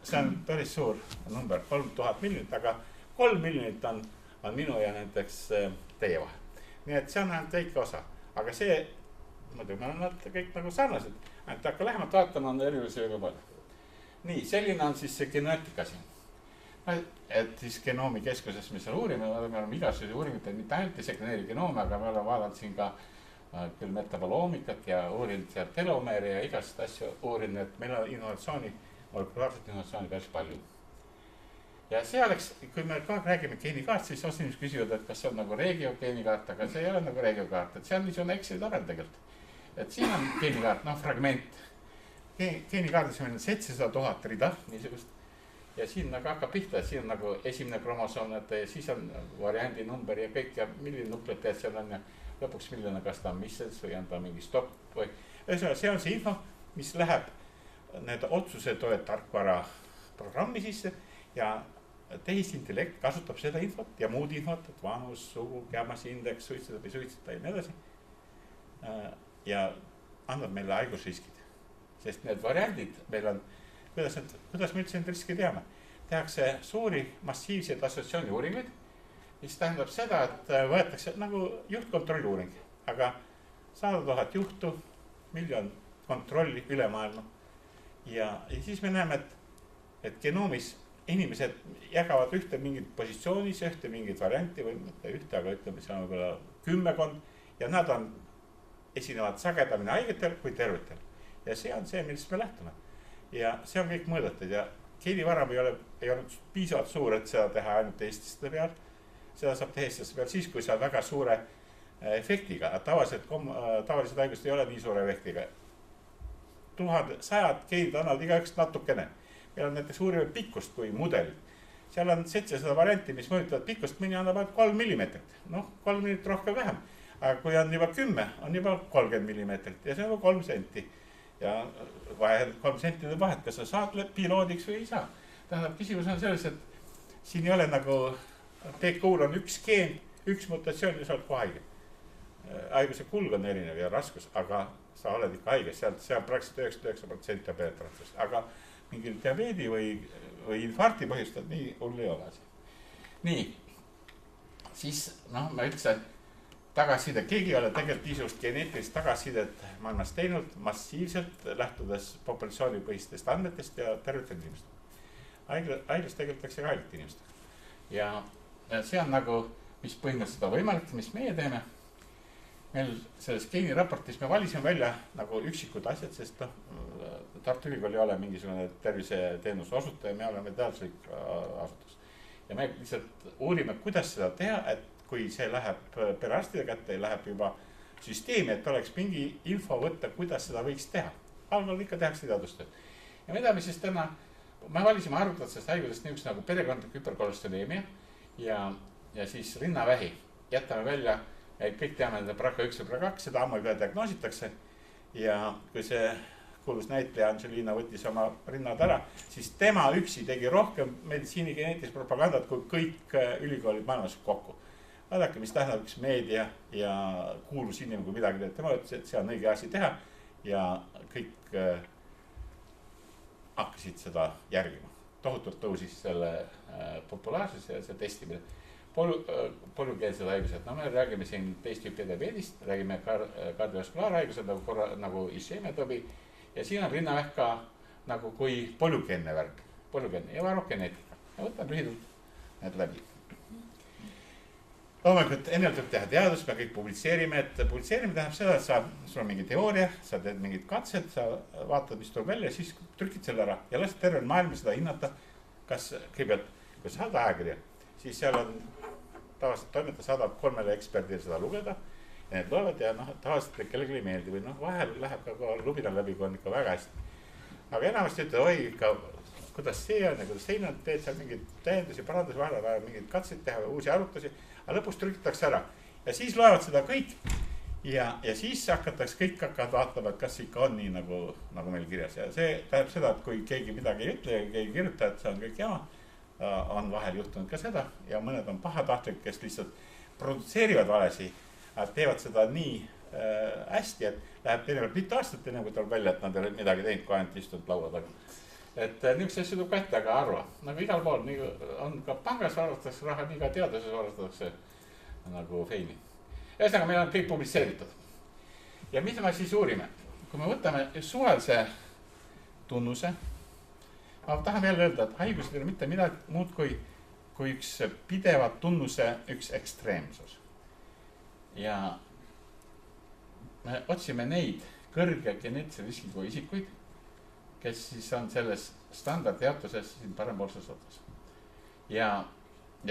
see on päris suur number, 3000 miljonit, aga 3 miljonit on minu ja näiteks teie vahel. Nii et see on ainult väike osa. Aga see, muidugi me oleme kõik nagu sarnased. Ainult hakka lähemalt vaatama, on erilusi väga palju. Nii, selline on siis see geneetika siin. Et siis genoomi keskuses me seal uurime, me oleme igasuguseid uuringuid, mitte ainult ei sekveneeri genoome, aga me oleme vaadanud siin ka küll metaboloomikat ja uurinud seal telomeeri ja igast asju uurinud, et meil on innovatsiooni, molekulaarset innovatsiooni päris palju. Ja see oleks, kui me kogu aeg räägime geenikaart, siis osa inimesed küsivad, et kas see on nagu regiogeenikaart, aga see ei ole nagu regiokaart, et see on niisugune Exceli tabel tegelikult. Et siin on geenikaart, fragment. Geenikaardis meil on 700 000 rida, niisugust. Ja siin nagu hakkab pihta, et siin on nagu esimene kromosoom, ja siis on variandi number ja kõik ja milline nukleotiid seal on ja lõpuks milline, kas ta on misses või on ta mingi stopp või. See on see info, mis läheb need otsusetoed tarkvara programmi sisse ja tehisintellekt kasutab seda infot ja muud infot, et vanus, sugu, gammasindeks, suitsetab või suitseta ja nii edasi. Ja annab meile haigusriskid, sest need variandid meil on, kuidas me üldse need riske teame. Tehakse suuri massiivseid assotsiatsiooni uuringuid, mis tähendab seda, et võetakse nagu juhtkontrolli uuring, aga 100 000 juhtu, 1 miljon kontrolli üle maailma. Ja siis me näeme, et genoomis inimesed jagavad ühte mingit positsioonis, ühte mingit varianti või mitte ühte, aga ütleme, see on võib-olla 10 ja nad on esinevad sagedamini haigetel kui tervetel. Ja see on see, millest me lähtume. Ja see on kõik mõõdetud ja geenivaram ei ole piisavalt suur, et seda teha ainult eestlaste peal. Seda saab teha eestlaste peal siis, kui see on väga suure efektiga. Tavalised haigused ei ole nii suure efektiga. 100 geenid annavad igaüks natukene. Meil on näiteks uurime pikkust kui mudelid. Seal on 700 varianti, mis mõjutavad pikkust, mõni annab 3 millimeetrit. 3 millimeetrit rohkem vähem. Aga kui on juba 10, on juba 30 millimeetrit ja see on 3 senti. Ja 3 sentide vahet, kas sa saad piloodiks või ei saa. Tähendab, küsimus on selles, et siin ei ole nagu TQ-l on üks geen, üks mutatsioon ja sa oled kohe haige. Haiguse kulg on erinev ja raskus, aga sa oled ikka haige, see on praktiliselt 99% penetraatsus. Aga mingil diabeedi või infarkti põhjustad, nii hull ei ole. Nii, siis ma üldse tagasiside, keegi ei ole tegelikult niisugust geneetilist tagasisidet maailmas teinud massiivselt, lähtudes populatsioonipõhistest andmetest ja tervetel inimestel. Haiglas tegeletakse ka haigete inimestega. Ja see on nagu, mis põhimõtteliselt on võimalik, mis meie teeme. Meil selles geeniraportis me valisime välja nagu üksikud asjad, sest Tartu Ülikool ei ole mingisugune terviseteenuse osutaja, me oleme teaduslik asutus. Ja me lihtsalt uurime, kuidas seda teha, et kui see läheb perearstide kätte ja läheb juba süsteemi, et oleks mingi info võtta, kuidas seda võiks teha. Algal ikka tehakse teadustööd. Ja mida me siis täna, me valisime arvutatsest haigusest niisugust nagu perekondlik hüperkolesterolemia ja siis rinnavähi. Jätame välja, et kõik teame, et BRCA1 ja BRCA2, seda ammu juba diagnoositakse. Ja kui see kuulus näitleja Angelina võttis oma rinnad ära, siis tema üksi tegi rohkem meditsiinigeneetilist propagandat kui kõik ülikoolid maailmas kokku. Vaadake, mis tähendab üks meedia ja kuulus inimene, kui midagi teeb. Tema ütles, et see on õige asi teha ja kõik hakkasid seda järgima. Tohutult tõusis selle populaarsus ja see testimine. Polügeensed haigused, me räägime siin teist tüüpi diabeedist, räägime kardiovaskulaarhaigused nagu ischemia tõbi ja siin on rinnavähk ka nagu kui polügeenne värk, polügeenne ja varogeneetika. Ja võtan lühidalt need läbi. Loomulikult enne tuleb teha teadust, me kõik publitseerime, et publitseerime tähendab seda, et sul on mingi teooria, sa teed mingid katsed, sa vaatad, mis tuleb välja ja siis trükid selle ära ja lased terve maailma seda hinnata kas kõigepealt, kui sa saad ajakirja, siis seal on tavaliselt toimetaja saadab 3 eksperdile seda lugeda ja need loevad ja tavaliselt kellelegi ei meeldi või vahel läheb ka lubina läbi, kui on ikka väga hästi. aga enamasti ütled, oi ikka, kuidas see on ja kuidas teine on, teed seal mingeid täiendusi, parandusi, vahel vaja mingeid katseid teha või uusi arvutusi, aga lõpus trükitakse ära ja siis loevad seda kõik ja siis hakatakse, kõik hakkavad vaatama, et kas ikka on nii nagu meil kirjas ja see tähendab seda, et kui keegi midagi ei ütle ja keegi ei kirjuta, et see on kõik jama, on vahel juhtunud ka seda ja mõned on pahatahtlik, kes lihtsalt produtseerivad valesi, teevad seda nii hästi, et läheb teinekord mitu aastat enne, kui tuleb välja, et nad ei ole midagi teinud, kui ainult istunud laua taga. Et niisuguse asju tuleb ka ette, aga harva. Nagu igal pool, nii on ka pangas arvatakse raha, nii ka teaduses arvatakse nagu feini. Ühesõnaga, meil on kõik publitseeritud. Ja mida me siis uurime? Kui me võtame suvalise tunnuse, ma tahan veel öelda, et haigused ei ole mitte midagi muud kui üks pideva tunnuse üks ekstreemsus. Ja me otsime neid kõrge geneetilise riskiga isikuid, kes siis on selles standardjaotuses siin parempoolses otsas. Ja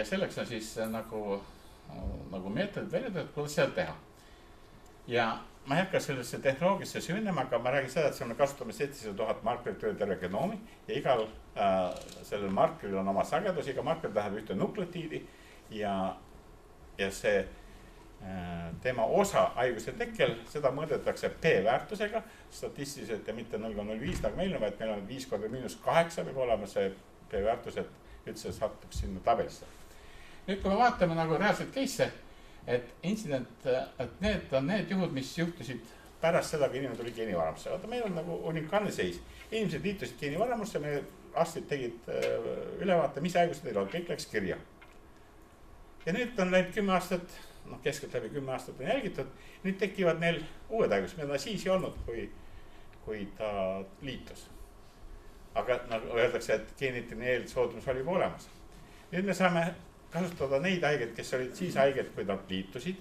selleks on siis nagu meetodid välja, kuidas seda teha. Ja ma ei hakka sellesse tehnoloogisse süvenema, aga ma räägin seda, et me kasutame 700 000 markerit üle terve genoomi ja igal sellel markeril on oma sagedus, iga marker tähendab ühte nukleotiidi ja see tema osa haiguse tekkel, seda mõõdetakse P-väärtusega statistiliselt ja mitte 0,05 nagu meil on, vaid meil on 5 korda -8 võib olema see P-väärtus, et üldse satuks sinna tabelisse. Nüüd, kui me vaatame nagu reaalselt case'e, et intsident, et need on need juhud, mis juhtusid pärast seda, kui inimene tuli geenivaramusse. Vaata, meil on nagu unikaalne seis. Inimesed liitusid geenivaramusse, meie arstid tegid ülevaate, mis haigused neil on, kõik läks kirja. Ja nüüd on läinud 10 aastat, keskelt läbi 10 aastat on jälgitud, nüüd tekivad neil uued haigused, mida siis ei olnud, kui ta liitus. Aga nagu öeldakse, et geneetiline eelsoodus oli olemas. Nüüd me saame kasutada neid haigeid, kes olid siis haiged, kui nad liitusid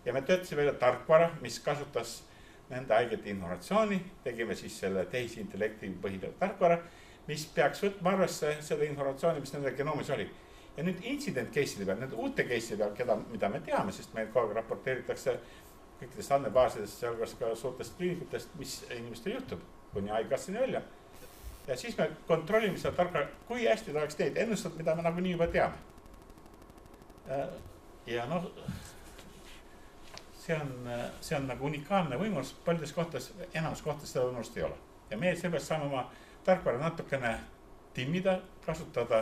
ja me töötasime välja tarkvara, mis kasutas nende haigete informatsiooni, tegime siis selle tehisintellekti põhinev tarkvara, mis peaks võtma arvesse seda informatsiooni, mis nende genoomis oli. Ja nüüd incident case'ide peal, need uute case'ide peal, mida me teame, sest meil kogu aeg raporteeritakse kõikidest andmebaasidest, sealhulgas ka suurtest kliinikutest, mis inimestel juhtub, kuni haigekassani välja. Ja siis me kontrollime seda tarkvara, kui hästi ta oleks neid ennustada, mida me nagunii juba teame. Ja see on nagu unikaalne võimalus, paljudes kohtades, enamus kohtades seda võimalust ei ole. Ja meie seepärast saame oma tarkvara natukene timmida, kasutada,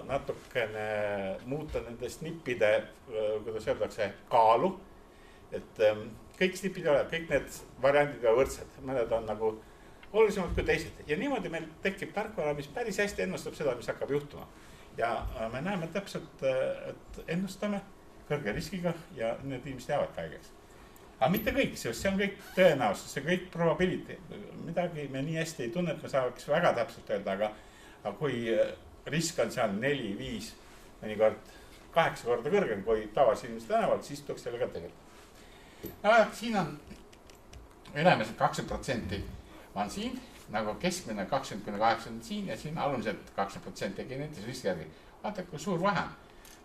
natukene muuta nende snippide, kuidas öeldakse, kaalu. Et kõik snipid ei ole, kõik need variandid on võrdsed, mõned on nagu olulisemad kui teised. Ja niimoodi meil tekib tarkvara, mis päris hästi ennustab seda, mis hakkab juhtuma. Ja me näeme täpselt, et ennustame kõrge riskiga ja need inimesed jäävad haigeks. Aga mitte kõik, see on kõik tõenäosus, see kõik probability. Midagi me nii hästi ei tunne, et me saaks väga täpselt öelda, aga kui risk on seal 4, 5, mõnikord 8 korda kõrgem kui tavalisi inimesed tänavalt, siis tuleks selle ka tegelikult. Siin on ülemised 20% on siin, nagu keskmine 20-8 on siin ja siin alumiselt 20% geneetilise riski järgi. Vaata, kui suur vahe.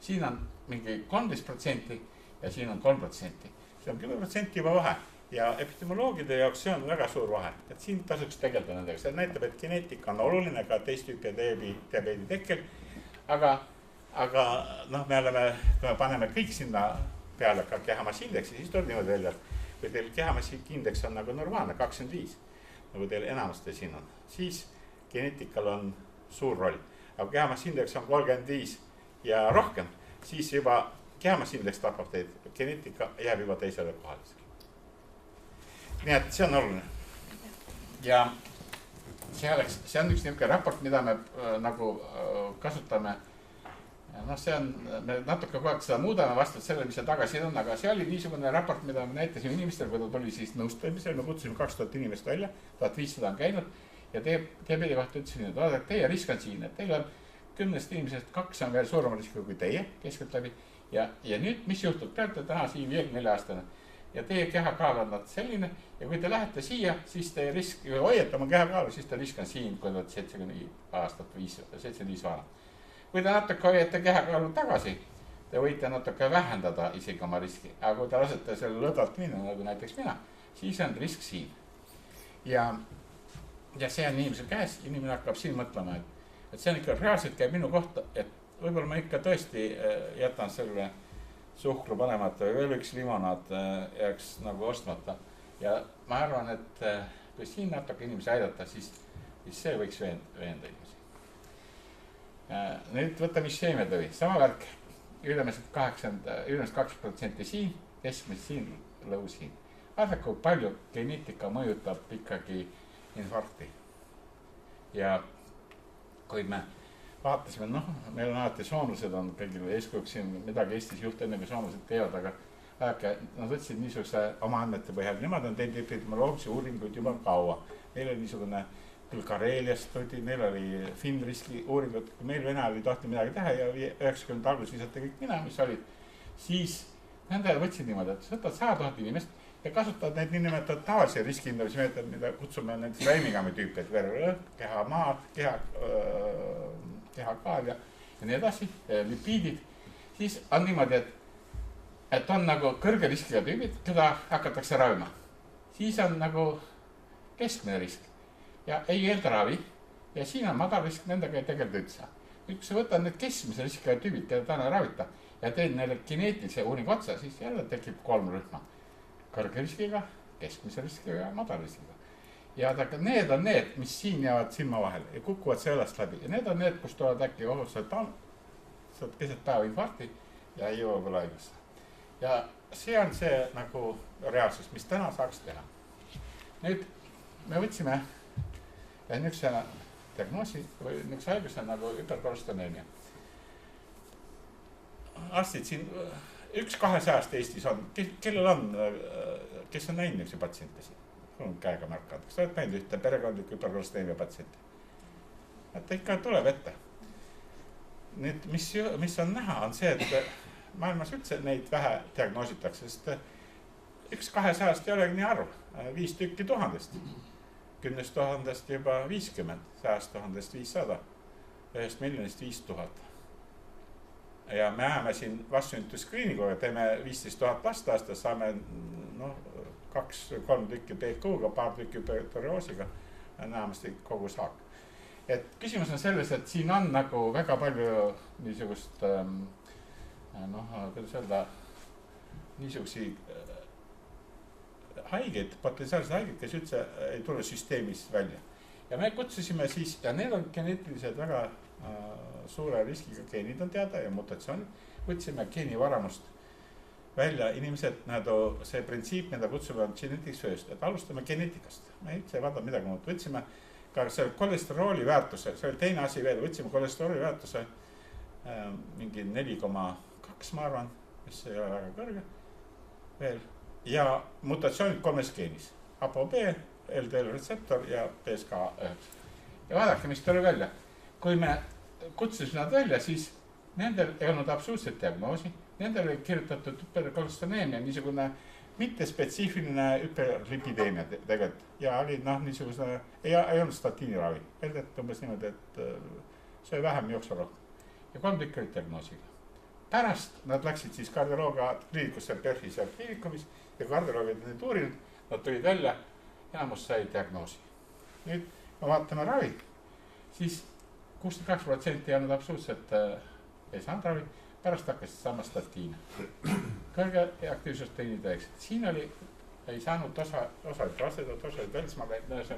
Siin on mingi 13% ja siin on 3%. See on 10% juba vahe ja epidemioloogide jaoks see on väga suur vahe. Et siin tasuks tegeleda nendega. See näitab, et geneetika on oluline ka teist tüüpi diabeedi tekkel. Aga me oleme, kui me paneme kõik sinna peale ka kehamassiindeksi, siis tuleb niimoodi välja, et kui teil kehamassiindeks on nagu normaalne 25, nagu teil enamasti siin on, siis geneetikal on suur roll. Aga kehamassiindeks on 35 ja rohkem, siis juba kehamassiindeks tapab teid, geneetika jääb juba teisele kohale. Nii et see on oluline. Ja see on üks niisugune raport, mida me nagu kasutame. See on, me natuke kogu aeg seda muudame vastavalt sellele, mis see tagasi on, aga see oli niisugune raport, mida me näitasime inimestel, kui ta tuli siis nõustamisel, me kutsusime 2000 inimest välja, 1500 on käinud ja diabeedi kohta ütlesin, et vaadake, teie risk on siin, et teil on 10 inimesest 2 on veel suurema riskiga kui teie keskelt läbi ja nüüd, mis juhtub, te olete täna siin 54 aastane ja teie kehakaal on selline ja kui te lähete siia, siis teie risk, või hoiate oma kehakaalu, siis te risk on siin, kui te olete 70 aastat, 75 vana. Kui te natuke hoiate kehakaalu tagasi, te võite natuke vähendada isegi oma riski, aga kui te lasete selle lõdvalt minna, nagu näiteks mina, siis on risk siin. Ja see on inimese käes, inimene hakkab siin mõtlema, et see on ikka reaalselt käib minu kohta, et võib-olla ma ikka tõesti jätan selle suhkru panemata või veel üks limonaad jääks nagu ostmata. Ja ma arvan, et kui siin natuke inimesi aidata, siis see võiks veenda inimesi. Nüüd võtame isheemiatõvi, sama värk, ülemeselt 2% siin, keskmist siin, lõu siin. Vaadake, kui palju geneetika mõjutab ikkagi infarkti. Ja kui me vaatasime, meil on alati soomlased on kõigil eeskujuks siin midagi Eestis juht enne, kui soomlased teevad, aga nad võtsid niisuguse oma andmete põhjal. Nemad on teinud epidemioloogilisi uuringuid juba kaua. Meil oli niisugune küll Kareeliast, neil oli Finriski uuringud, kui meil Venemaal ei tohti midagi teha ja 90 algus visati kõik mina, mis olid, siis nende võtsid niimoodi, et võtad 100 000 inimest ja kasutad neid niinimetatud tavalisi riskihindamise, mida kutsume näiteks räimigami tüüpi, et vererõhk, kehamaad, kehakaal ja nii edasi, lipiidid, siis on niimoodi, et on nagu kõrge riskiga tüübid, keda hakatakse ravima. Siis on nagu keskmine risk ja ei eelda ravi ja siin on madal risk, nendega ei tegelda üldse. Nüüd, kui sa võtad need keskmise riskiga tüübid, keda täna ravita ja teed neile geneetilise uuringu otsa, siis jälle tekib 3 rühma. Kõrge riskiga, keskmise riskiga ja madal riskiga. Ja need on need, mis siin jäävad silma vahele ja kukuvad sellest läbi. Ja need on need, kus tulevad äkki ohutselt saad keset päeva infarkti ja ei jõua võib-olla haigusse. Ja see on see nagu reaalsus, mis täna saaks teha. Nüüd me võtsime niisuguse diagnoosi või niisuguse haiguse nagu hüperkolesterolemia. Arstid siin 1-200 Eestis on, kellel on, kes on näinud niisuguse patsiente siin? On käega märkanud, kas oled näinud ühte perekondlikku hüperkolesterolemia patsienti? Et ikka tuleb ette. Nüüd, mis on näha, on see, et maailmas üldse neid vähe diagnoositakse, sest 1-200 ei olegi nii arv, 5 tükki 1000-st, 10 000-st juba 50, 100 000-st 500, 1 miljonist 5000. Ja me ajame siin vastsünnitusskriininguga, teeme 15 000 last aastas, saame 2-3 tükki PQ-ga, paar tükki hüpertüreoosiga, näemasti kogu saak. Et küsimus on selles, et siin on nagu väga palju niisugust, kuidas öelda, niisugusi haigeid, potentsiaalsed haigeid, kes üldse ei tule süsteemis välja. Ja me kutsusime siis, ja need on geneetilised väga suure riskiga geenid on teada ja mutatsioonid, võtsime geenivaramust välja inimesed, see printsiip, mida kutsume on genetics first, et alustame geneetikast. Me üldse ei vaadanud midagi muud, võtsime ka see kolesterooli väärtuse, see oli teine asi veel, võtsime kolesterooli väärtuse mingi 4,2 ma arvan, mis ei ole väga kõrge veel, ja mutatsioonid 3 geenis, ApoB, LDL retseptor ja PSK9. Ja vaadake, mis tuli välja. Kui me kutsusime nad välja, siis nendel ei olnud absoluutselt diagnoosi, nendel oli kirjutatud hüperkolesterolemia, niisugune mittespetsiifiline hüperlipideemia tegelikult. Ja oli niisugune, ei olnud statiiniravi. Öeldett umbes niimoodi, et see vähem jooksu rohkem. Ja 3 tükki olid diagnoosiga. Pärast nad läksid siis kardiolooga kliinikusse PERHis ja kliinikumis ja kardioloogid neid uurinud, nad tulid välja, enamus sai diagnoosi. Nüüd me vaatame ravi, siis 62% ei olnud absoluutselt ei saanud ravi, pärast hakkasid saama statiine. Kõrge aktiivsust teinid eks. Siin ei saanud osa rasedad, osa välismaal,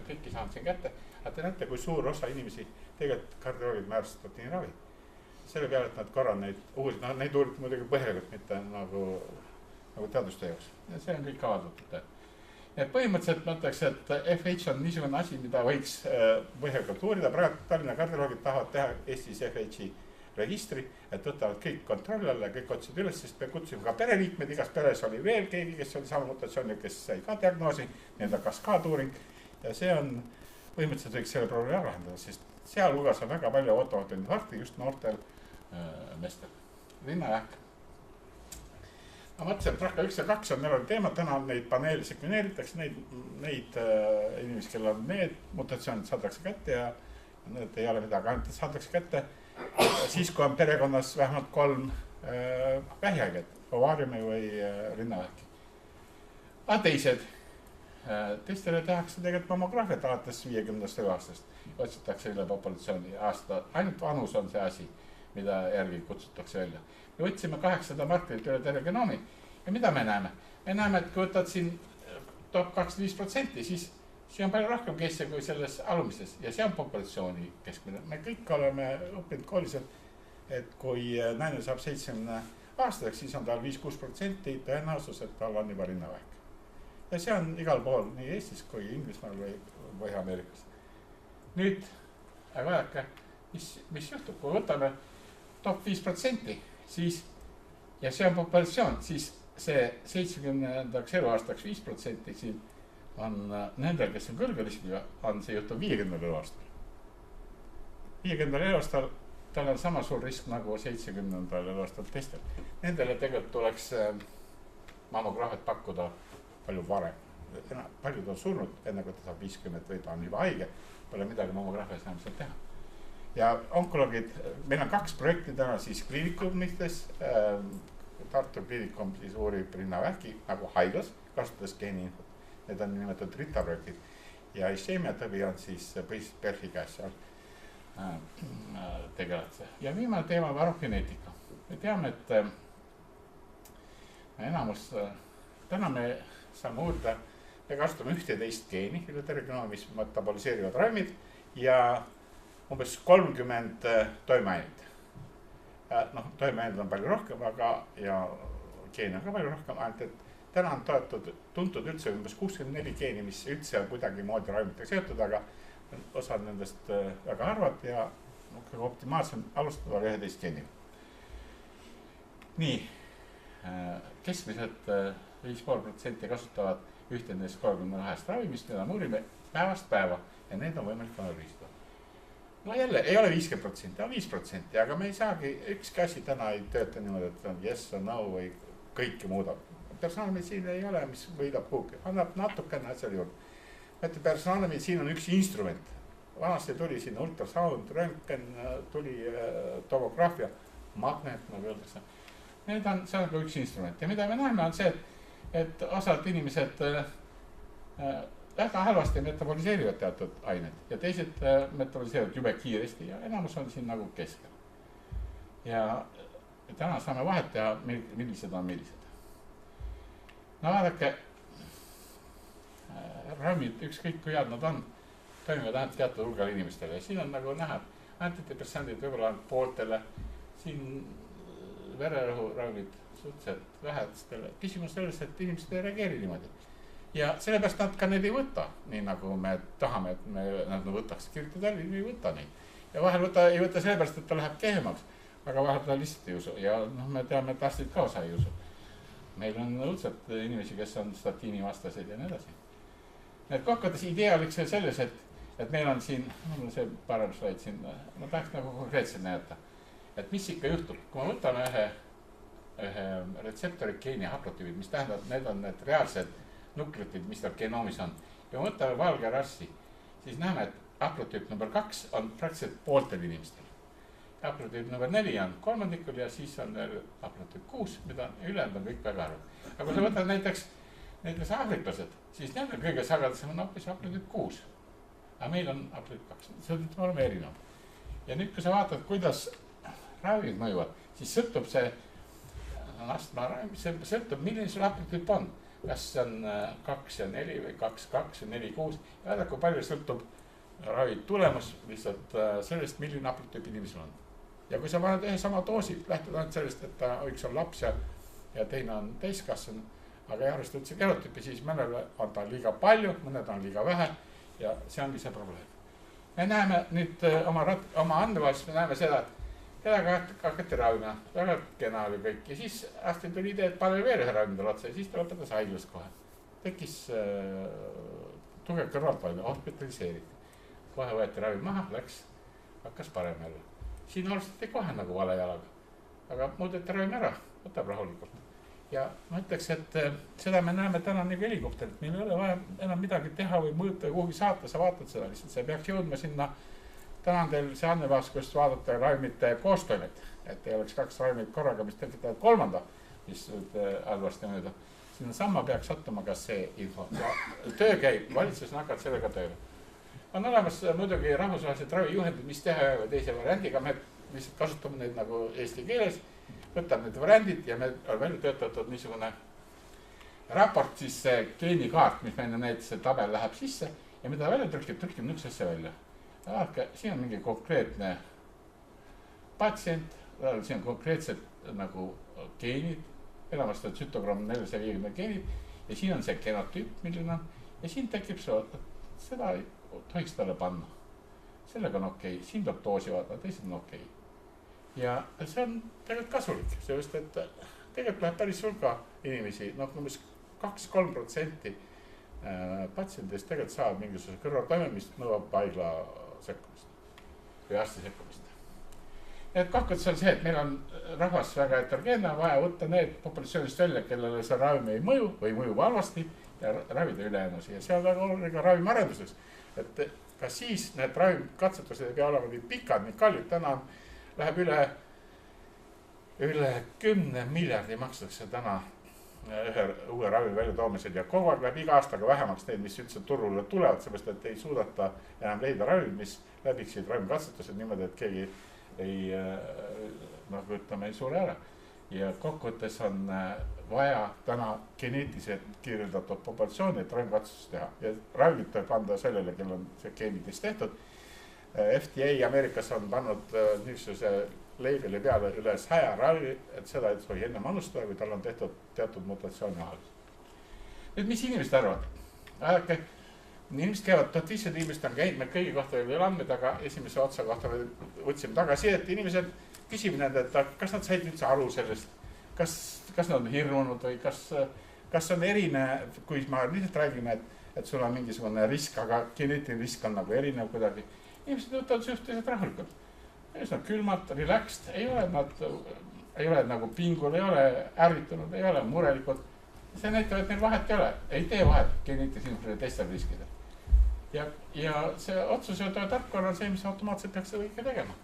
kõik ei saanud siin kätte. Aga te näete, kui suur osa inimesi tegelikult kardioloogid määrasid statiini ravi. Selle peale, et nad korra neid uurid, neid uurid muidugi põhjalikult, mitte nagu teaduste jaoks. Ja see on kõik avaldatud. Et põhimõtteliselt ma ütleks, et FH on niisugune asi, mida võiks põhjalikult uurida. Praegu Tallinna kardioloogid tahavad teha Eestis FH-i registri, et võtavad kõik kontrolli alla, kõik otsid üles, sest me kutsusime ka pereliikmed, igas peres oli veel keegi, kes oli sama mutatsiooni, kes sai ka diagnoosi, nii-öelda kaskaaduuring. Ja see on, põhimõtteliselt võiks selle probleemi ära lahendada, sest sealhulgas on väga palju ootamatu infarkti just noortel meestel. Rinnajääk. ma mõtlesin, et rakka 1 ja 2 on eraldi teema, täna neid paneele sekveneeritakse, neid inimesi, kellel on need mutatsioonid saadakse kätte ja need ei ole midagi, ainult saadakse kätte siis, kui on perekonnas vähemalt 3 vähihaiget, ovaariumi või rinnavähki. Aga teistele tehakse tegelikult mammograafiat alates 50. aastast. Otsitakse üle populatsiooni aasta, ainult vanus on see asi, mida järgi kutsutakse välja. Me võtsime 800 markerit üle terve genoomi ja mida me näeme? Me näeme, et kui võtad siin top 25%, siis on palju rohkem keesse kui selles alumises ja see on populatsiooni keskmine. Me kõik oleme õppinud koolis, et kui naine saab 70 aastaseks, siis on tal 5-6% tõenäosus, et tal on juba rinnavähk. Ja see on igal pool, nii Eestis kui Inglismaal või Ameerikas. Nüüd, aga vaadake, mis juhtub, kui võtame top 5%, siis, ja see on populatsioon, siis see 70. eluaastaks 5% siin on nendel, kes on kõrgeriskiga, on see juhtub 50. eluaastal. 50. eluaastal tal on sama suur risk nagu 70. eluaastal teistel. Nendele tegelikult tuleks mammograafiat pakkuda palju varem. Paljud on surnud, enne kui ta saab 50 või ta on juba haige, pole midagi mammograafias enam seal teha. Ja onkologid, meil on 2 projekti täna siis kliinikumites. Tartu kliinikum siis uurib rinnavähki nagu haiglas, kasutades geeniinfot. Need on nimetatud RITA projektid. Ja isheemia tõbi on siis põhiliselt PERFi käes seal tegeled. Ja viimane teema on varugeneetika. Me teame, et enamus, täna me saame uurida, me kasutame 11 geeni üle terve genoomi, mis metaboliseerivad ravimid ja umbes 30 toimeainet. Toimeainet on palju rohkem, aga ja geene on ka palju rohkem, ainult et täna on tuntud üldse umbes 64 geeni, mis üldse kuidagi moodi ravimitega seotud, aga osad nendest väga harvad ja optimaalsem alustada 11 geeni. Nii, keskmiselt 5,5% kasutavad ühte nendest 32 ravimist, mida me uurime päevast päeva ja need on võimalik analüüsida. No jälle, ei ole 50%, on 5%, aga me ei saagi, ükski asi täna ei tööta niimoodi, et on yes or no või kõike muudab. Personaalmeditsiin ei ole, mis võidab kuhugi, annab natukene asjal juurde. Personaalmeditsiin on üks instrument. Vanasti tuli siin ultrasound, röntgen, tuli tomograafia, magnet, nagu öeldakse. See on ka üks instrument ja mida me näeme on see, et osad inimesed väga halvasti metaboliseerivad teatud ained ja teised metaboliseerivad jube kiiresti ja enamus on siin nagu keskel. Ja täna saame vahet teha, millised on millised. No vaadake, ravimid, ükskõik kui head nad on, toimivad ainult teatud hulgal inimestele ja siin on nagu näha, antidepressandid võib-olla on pooltele, siin vererõhu ravimid suhteliselt vähestele. Küsimus selles, et inimesed ei reageeri niimoodi. Ja sellepärast nad ka need ei võta, nii nagu me tahame, et nad võtaks kirjutadalli, ei võta neid. Ja vahel ei võta sellepärast, et ta läheb kehemaks, aga vahel ta lihtsalt ei usu. Ja me teame, et arstid ka osa ei usu. Meil on õudselt inimesi, kes on statiini vastased ja nii edasi. Need kokkuvõttes idee oliks selles, et meil on siin, mul on see parem slaid siin, ma tahaks nagu konkreetselt näidata, et mis ikka juhtub, kui me võtame ühe retseptori geeni haplotüübid, mis tähendab, need on need reaalsed nukleotid, mis tal genoomis on. Ja kui võtame valge rassi, siis näeme, et haplotüüp number 2 on praktiliselt pooltel inimestel. Haplotüüp number 4 on kolmandikul ja siis on haplotüüp 6, mida ülejäänud on kõik väga arvad. Aga kui sa võtad näiteks aafriklased, siis nende kõige sagedasem on hoopis haplotüüp 6. Aga meil on haplotüüp 2, see oleme erinev. Ja nüüd, kui sa vaatad, kuidas ravimid mõjuvad, siis sõltub see astmaravim, sõltub, milline sul haplotüüp on. Kas see on 2 ja 4 või 2, 2 ja 4, 6. Ja vaadake, kui palju sõltub ravimid tulemus lihtsalt sellest, milline haplotüüp inimesel on. Ja kui sa paned ühe sama doosi, lähtud ainult sellest, et ta üks on laps ja teine on täiskasvanu, aga ei arvesta üldse genotüüpi, siis mõnele on ta liiga palju, mõned on liiga vähe ja see ongi see probleem. Me näeme nüüd oma andmevalist, me näeme seda, et kedagi hakati ravima, väga kena oli kõik ja siis aastal tuli idee, et pane veel ühe ravimidele otsa ja siis ta lõpetas haiglas kohe. Tekkis tugev kõrvaltoime, hospitaliseeriti. Kohe võeti ravim maha, hakkas parem jälle. Siin alustati kohe nagu vale jalaga, aga muudeti ravim ära, võtab rahulikult. ja ma ütleks, et seda me näeme täna nagu helikopterit, meil ei ole vaja enam midagi teha või mõõta kuhugi saata, sa vaatad seda lihtsalt, see peaks jõudma sinna. Täna on teil see andmebaas, kust vaadata ravimite koostoimet, et ei oleks 2 ravimit korraga, mis tekitavad 3, mis halvasti mööda. Sinna samma peaks sattuma ka see info ja töö käib, valitsus on hakanud sellega tööle. On olemas muidugi rahvusvahelised ravijuhendid, mis teha ühe või teise variandiga, me lihtsalt kasutame neid nagu eesti keeles, võtab need variandid ja me on välja töötatud niisugune raport, siis see geenikaart, mis meile näitas, see tabel läheb sisse ja mida välja trükib niisugusesse välja. Vaadake, siin on mingi konkreetne patsient, siin on konkreetsed nagu geenid, enamasti on tsütogramm 450 geenid ja siin on see genotüüp, milline on ja siin tekib see, seda tohiks talle panna. Sellega on okei, siin tuleb doosi vaadata, teised on okei. Ja see on tegelikult kasulik, sellest, et tegelikult läheb päris hulga inimesi, umbes 2-3% patsientidest tegelikult saavad mingisuguse kõrvaltoime, mis nõuab haigla sekkumist või arsti sekkumist. Et kokkuvõttes on see, et meil on rahvas väga heterogeenne, vaja võtta need populatsioonist välja, kellele see ravim ei mõju või mõjub halvasti ja ravida ülejäänusi. Ja see on väga oluline ka ravimiarenduseks, et ka siis need ravimikatsetused ei pea olema nii pikad, nii kallid. Täna läheb üle 10 miljardi makstakse täna ühe uue ravimi välja toomised ja kogu aeg läheb iga aastaga vähemaks neid, mis üldse turule tulevad, sellest, et ei suudata enam leida ravimid, mis läbiksid ravimikatsetused niimoodi, et keegi ei sure ära. Ja kokkuvõttes on vaja täna geneetiliselt kirjeldatud populatsiooni, et ravimikatsetusi teha ja ravimid tuleb anda sellele, kellel on see geenidest tehtud. FDA Ameerikas on pannud niisuguse leibeli peale üle 100 ravi, et seda ei või enne manustada, kui tal on tehtud teatud mutatsiooni ahel. Nüüd, mis inimesed arvavad? Vaadake, inimesed käivad, 1500 inimesed on käinud, meil kõigi kohta ei ole andmed, aga esimese otsa kohta võtsime tagasi, et inimesed küsime nende, et kas nad said üldse aru sellest, kas nad on hirmunud või kas on erine, kui ma lihtsalt räägin, et sul on mingisugune risk, aga geneetiline risk on nagu erinev kuidagi. Inimesed võtavad suhteliselt rahulikult. Nad külmalt, relaxed, ei ole nagu pingul, ei ole ärritunud, ei ole murelikult. See näitab, et neil vahet ei ole, ei tee vahet geneetilise info ja teistel riskidel. Ja see otsuse tarkvara on see, mis automaatselt peaks seda kõike tegema.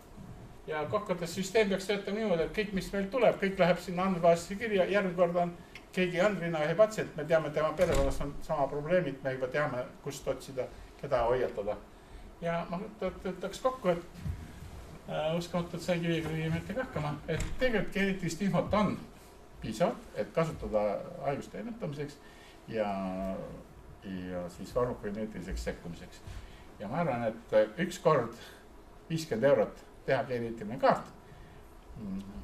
Ja kokkuvõttes süsteem peaks töötama niimoodi, et kõik, mis meil tuleb, kõik läheb sinna andmebaasisse kirja, järgmine kord on keegi Andrina ühe patsient, me teame, tema perekonnas on sama probleemid, me juba teame, kust otsida, keda hoiatada. Ja ma ütleks kokku, et uskumatult sai kivimetega hakkama, et tegelikult geneetilist infot on piisavalt, et kasutada haiguste ennetamiseks ja siis farmakogeneetiliseks sekkumiseks. Ja ma arvan, et üks kord 50 eurot teha geneetiline kaart,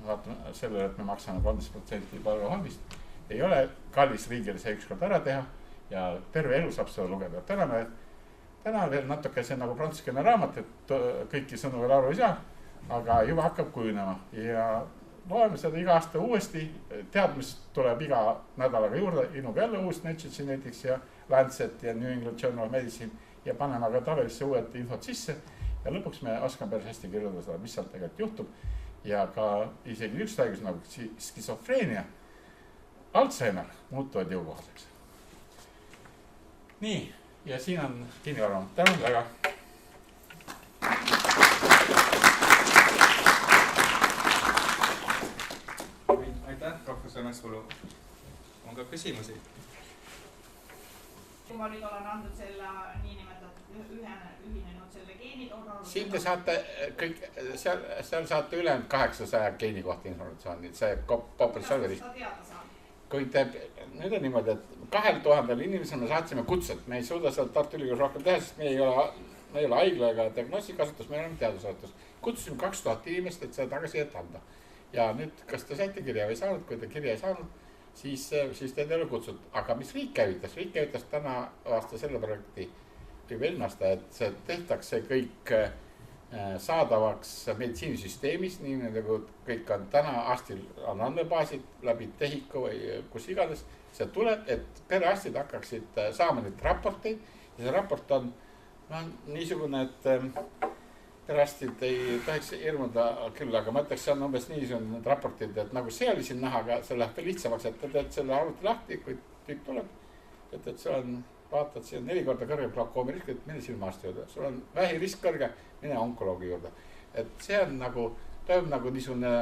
vaatame sellele, et me maksame 13% palgafondist, ei ole kallis riigile see üks kord ära teha ja terve elu saab seda lugeda. Täna veel natuke see nagu prantsuskeelne raamat, et kõiki sõnu veel aru ei saa, aga juba hakkab kujunema ja loeme seda iga aasta uuesti, teadmist tuleb iga nädalaga juurde, innuga jälle uus Nature Genetics ja Lancet ja New England Journal of Medicine ja paneme aga tabelisse uued infot sisse ja lõpuks me oskame päris hästi kirjeldada seda, mis seal tegelikult juhtub ja ka isegi üks haigus nagu skisofreenia, Alzheimer muutuvad jõukohaseks. Nii, ja siin on kinnivarvam. Tänan väga! Professor Mäskulu, on ka küsimusi? Kui ma nüüd olen andnud selle niinimetatud ühinenud selle geenitoodang. Siin te saate kõik, seal saate ülejäänud 800 geeni kohta informatsiooni, see populatsiooni. Seda teada saan. Kui te, nüüd on niimoodi, et 2000 inimesel me saatsime kutset, me ei suuda seal Tartu Ülikoolis rohkem teha, sest me ei ole haigla ega diagnostikasutus, me oleme teadusasutus. Kutsusime 2000 inimest, et seda tagasidet anda. Ja nüüd, kas te saite kirja või saanud, kui te kirja ei saanud, siis teid ei ole kutsutud. Aga mis riik käivitas? Riik käivitas täna aasta selle projekti või eelmine aasta, et see tehtakse kõik saadavaks meditsiinisüsteemis, nii nagu kõik on täna, arstil on andmebaasid läbi TEHIKO või kus iganes. See tuleb, et perearstid hakkaksid saama neid raporteid ja see raport on niisugune, et perastid ei tohiks hirmuda küll, aga ma ütleks, see on umbes niisugune need raportid, et nagu see oli siin näha, aga see läheb veel lihtsamaks, et teed selle arvuti lahti, kui tüüp tuleb. Et see on, vaatad, see on 4 korda kõrgem glaukoomi risk, et mine silmaarsti juurde. Sul on vähirisk kõrge, mine onkoloogi juurde. Et see on nagu, toimub nagu niisugune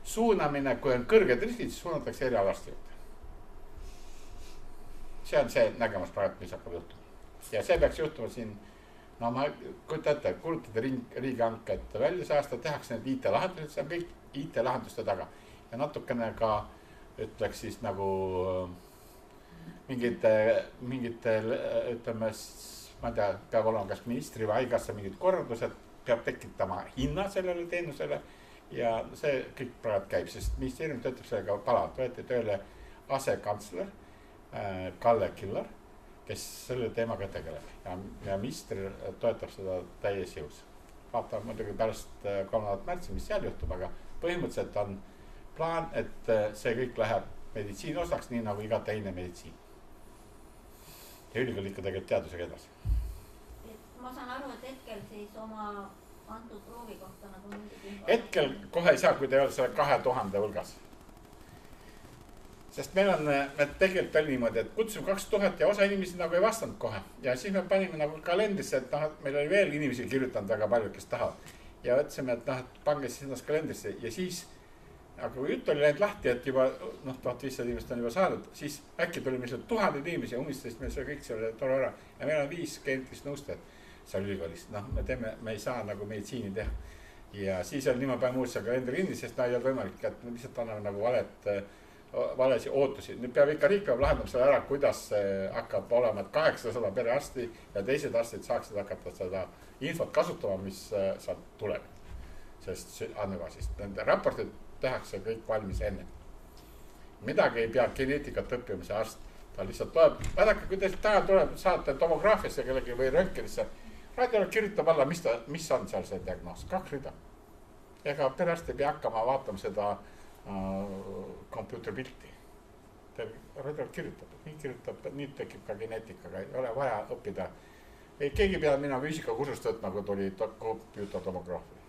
suunamine, kui on kõrged riskid, siis suunatakse erialarsti juurde. See on see nägemus praegu, mis hakkab juhtuma. Ja see peaks juhtuma siin, no ma kujuta ette, kulutada riigihanked välja see aasta, tehakse need IT-lahendused, see on kõik IT-lahenduste taga. Ja natukene ka ütleks siis nagu mingitel, ütleme, ma ei tea, peab olema kas ministri või haigekassa mingid korraldused, peab tekitama hinna sellele teenusele ja see kõik praegu käib, sest ministeerium töötab sellega palalt, võeti tööle asekantsler Kalle Killar, kes selle teemaga tegeleb ja minister toetab seda täies jõus. Vaatame muidugi pärast 3. märtsi, mis seal juhtub, aga põhimõtteliselt on plaan, et see kõik läheb meditsiini osaks, nii nagu iga teine meditsiin. Ja ülikool ikka tegelikult teadusega edasi. Ma saan aru, et hetkel siis oma antud proovi kohta nagu mingid hetkel kohe ei saa, kui te ei ole selle 2000 hulgas. Sest meil on, me tegelikult oli niimoodi, et kutsume 2000 ja osa inimesi nagu ei vastanud kohe. Ja siis me panime nagu kalendrisse, et meil oli veel inimesi kirjutanud väga palju, kes tahavad. Ja võtsime, et pange siis ennast kalendrisse ja siis, aga kui jutt oli läinud lahti, et juba 1500 inimest on juba saadud, siis äkki tuli meil 1000 inimesi ja umistasid meil see kõik selle tore ära. Ja meil on 5 geneetilist nõustajat seal ülikoolis. Me ei saa nagu meditsiini teha. Ja siis on niimoodi päeva muusse kalendri kinni, sest ei ole võimalik, et me lihtsalt anname nagu valesi ootusi. Nüüd riik peab lahendama selle ära, kuidas hakkab olema, et 800 perearsti ja teised arstid saaksid hakata seda infot kasutama, mis sealt tuleb. Sest andmebaasist. Nende raportid tehakse kõik valmis enne. Midagi ei pea geneetikat õppimise arst. Ta lihtsalt tuleb. Vaadake, kui teil täna tuleb saate tomograafiasse kellegi või röntgenisse. Radioloog kirjutab alla, mis on seal see diagnoos. 2 rida. Ega perearst ei pea hakkama vaatama seda kompuuterpilti. Radioloog kirjutab, nii kirjutab, nüüd tekib ka geneetikaga, ei ole vaja õppida. Keegi peab minna füüsikakursust võtma, kui tuli kompuutertomograafia.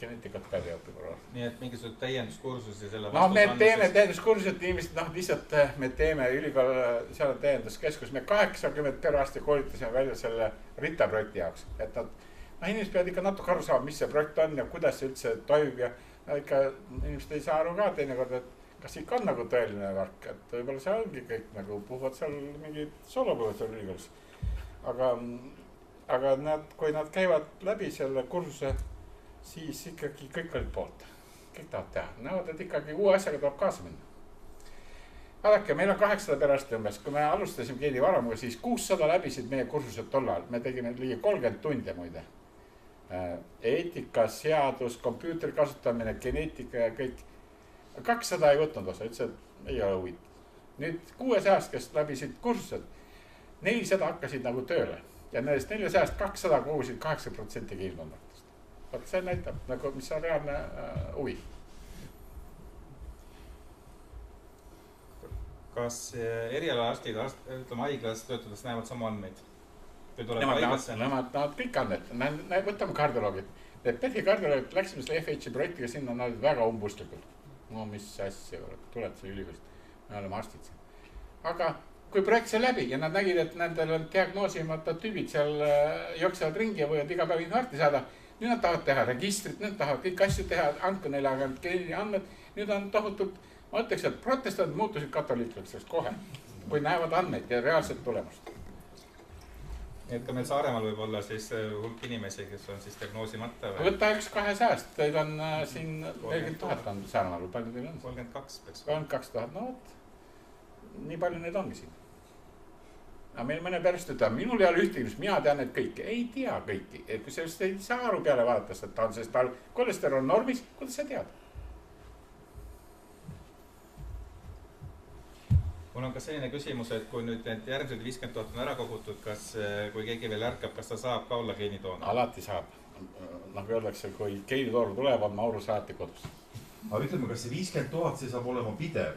Geneetikat peab õppima. Nii et mingisugused täienduskursus ja selle vastus me teeme täienduskursused, inimesed, lihtsalt me teeme ülikool, seal on täienduskeskus, me 80 perearsti koolitasime välja selle RITA projekti jaoks, et inimesed peavad ikka natuke aru saama, mis see projekt on ja kuidas see üldse toimub ja ikka inimesed ei saa aru ka teinekord, et kas ikka on nagu tõeline värk, et võib-olla see ongi kõik nagu puhuvad seal mingid soolopõhud seal ülikoolis. Aga kui nad käivad läbi selle kursuse, siis ikkagi kõik olid poolt. Kõik tahavad teha. Näevad, et ikkagi uue asjaga tuleb kaasa minna. Vaadake, meil on 800 perearsti umbes. Kui me alustasime geenivaramuga, siis 600 läbisid meie kursused tollal. Me tegime ligi 30 tundi muide. Eetika, seadus, kompuuteri kasutamine, geneetika ja kõik. 200 ei võtnud osa, ütles, et ei ole huvitav. Nüüd 600, kes läbisid kursused, 400 hakkasid nagu tööle. Ja nendest 400 200 kuhusid 8% geenikontaktist. Vaat see näitab, mis on reaalne huvi. Kas erialaarstid, ütleme haiglas töötades näevad sama andmeid? Nemad kõik andmed, võtame kardioloogid. Need pedikardioloogid läksime selle FHI projektiga sinna, nad olid väga umbustlikud. No mis asja, tuled selle ülikoolist, me oleme arstid siin. Aga kui projekt see läbi ja nad nägid, et nendel on diagnoosimata tüübid seal jooksevad ringi ja võivad iga päev infarkti saada, nüüd nad tahavad teha registrit, nüüd tahavad kõik asju teha, andke neile aga geeni andmed, nüüd on tohutult, ma ütleks, et protestandid muutusid katoliiklaseks kohe, kui näevad andmeid ja reaalset tulemust. Nii et ka meil Saaremaal võib olla siis hulk inimesi, kes on siis diagnoosimata või? Võtta 200, teil on siin 40 000 on Saaremaal, palju teil on? 32 peaks. 32 000, no võt, nii palju neid ongi siin. Aga meil mõne pärast ütleb, minul ei ole ühtegi, mina tean need kõiki. Ei tea kõiki. Kui sellest ei saa aru peale vaadates, et ta on, sest tal kolesterool normis, kuidas sa tead? Mul on ka selline küsimus, et kui nüüd need järgmised 50 000 on ära kogutud, kas, kui keegi veel ärkab, kas ta saab ka olla geenitoona? Alati saab. Nagu öeldakse, kui geenitooru tuleb, on Mauru saati kodus. Aga ütleme, kas see 50 000 see saab olema pidev?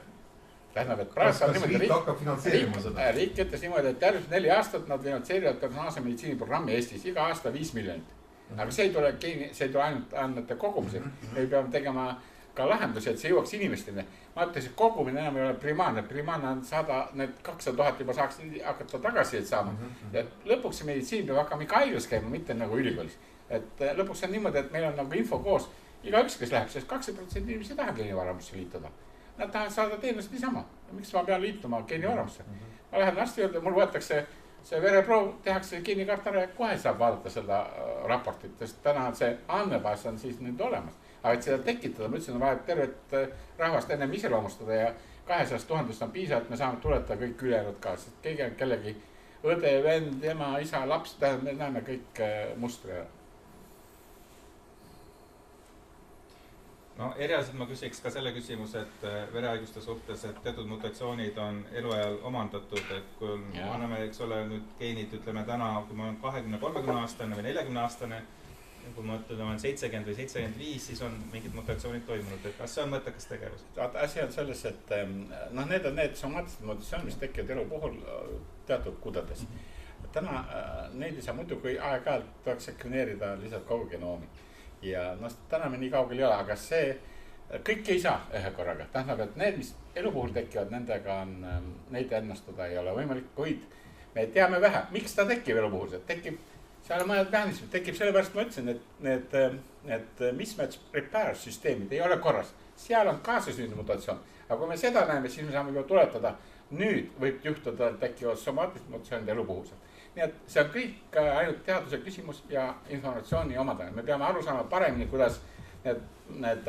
Tähendab, et kas riik hakkab finantseerima seda? Riik ütles niimoodi, et järgmised 4 aastat nad finantseerivad personaalse meditsiini programmi Eestis iga aasta 5 miljonit. Aga see ei tule ainult andmete kogumisel. Me peame tegema ka lahendusi, et see jõuaks inimestele. Ma ütlesin, et kogumine enam ei ole primaarne. Primaarne on saada need 200 000 juba saaks hakata tagasi saama. Ja lõpuks see meditsiin peab hakkama ikka haiglas käima, mitte nagu ülikoolis. Et lõpuks on niimoodi, et meil on nagu info koos. Iga üks, kes läheb, sest 20% inimesi ei taha geenivaramusse liituda. Nad tahavad saada teenust niisama. Miks ma pean liituma geenivaramusse? Ma lähen arsti juurde, mul võetakse see vereproov, tehakse geenikaart ära ja kohe saab vaadata seda raportit, sest täna see andmebaas on siis nüüd olemas. Aga et seda tekitada, ma ütlesin, on vaja tervet rahvast ennem iseloomustada ja 200 000 on piisa, et me saame tuletada kõik ülejäänud ka, sest kellegi õde, vend, ema, isa, laps, me näeme kõik mustri ära. No erialiselt ma küsiks ka selle küsimuse, et verehaiguste suhtes, et teatud mutatsioonid on eluajal omandatud, et kui anname, eks ole, nüüd geenid, ütleme täna, kui ma olen 20-30 aastane või 40 aastane, kui ma olen 70 või 75, siis on mingid mutatsioonid toimunud, et kas see on mõttekas tegevus? Asi on selles, et need on need somaatilised mutatsioonid, mis tekivad elu puhul teatud kudades. Täna neid ei saa muidu, kui aeg-ajalt tuleks sekveneerida lihtsalt kogu genoomi. Ja täna me nii kaugel ei ole, aga see kõik ei saa ühe korraga. Tähendab, et need, mis elu puhul tekivad, nendega on, neid ennustada ei ole võimalik, kuid me teame vähe, miks ta tekib elu puhul. Tekib, seal on mõned mehhanismid, tekib sellepärast, ma ütlesin, et need mismatch repair süsteemid ei ole korras. Seal on kaasasündinud mutatsioon. Aga kui me seda näeme, siis me saame juba tuletada, nüüd võib juhtuda, et tekivad somaatilised mutatsioonid elu puhul. Nii et see on kõik ainult teaduse küsimus ja informatsiooni omadane. Me peame aru saama paremini, kuidas need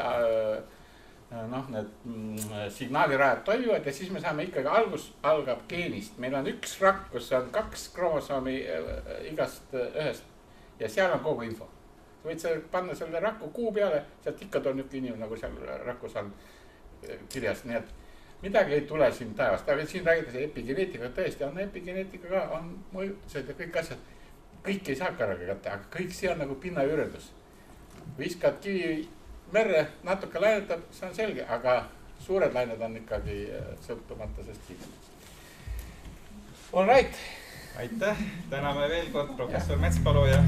signaalirajad toimuvad ja siis me saame ikkagi algab geenist. Meil on üks rakk, kus on 2 kromosoomi igast ühest ja seal on kogu info. Sa võid panna selle rakku kuu peale, sealt ikka on niisugune inimene, nagu seal rakkus on kirjas. Nii et midagi ei tule siin taevast, aga siin räägitakse epigeneetika, tõesti on epigeneetika ka, on mõjutused ja kõik asjad. Kõik ei saa korraga kätte, aga kõik see on nagu pinnajuurdlus. Viskad kivi merre, natuke lainetab, see on selge, aga suured lained on ikkagi sõltumata sest kiivist. All right. Aitäh, täname veel kord professor Metspalu ja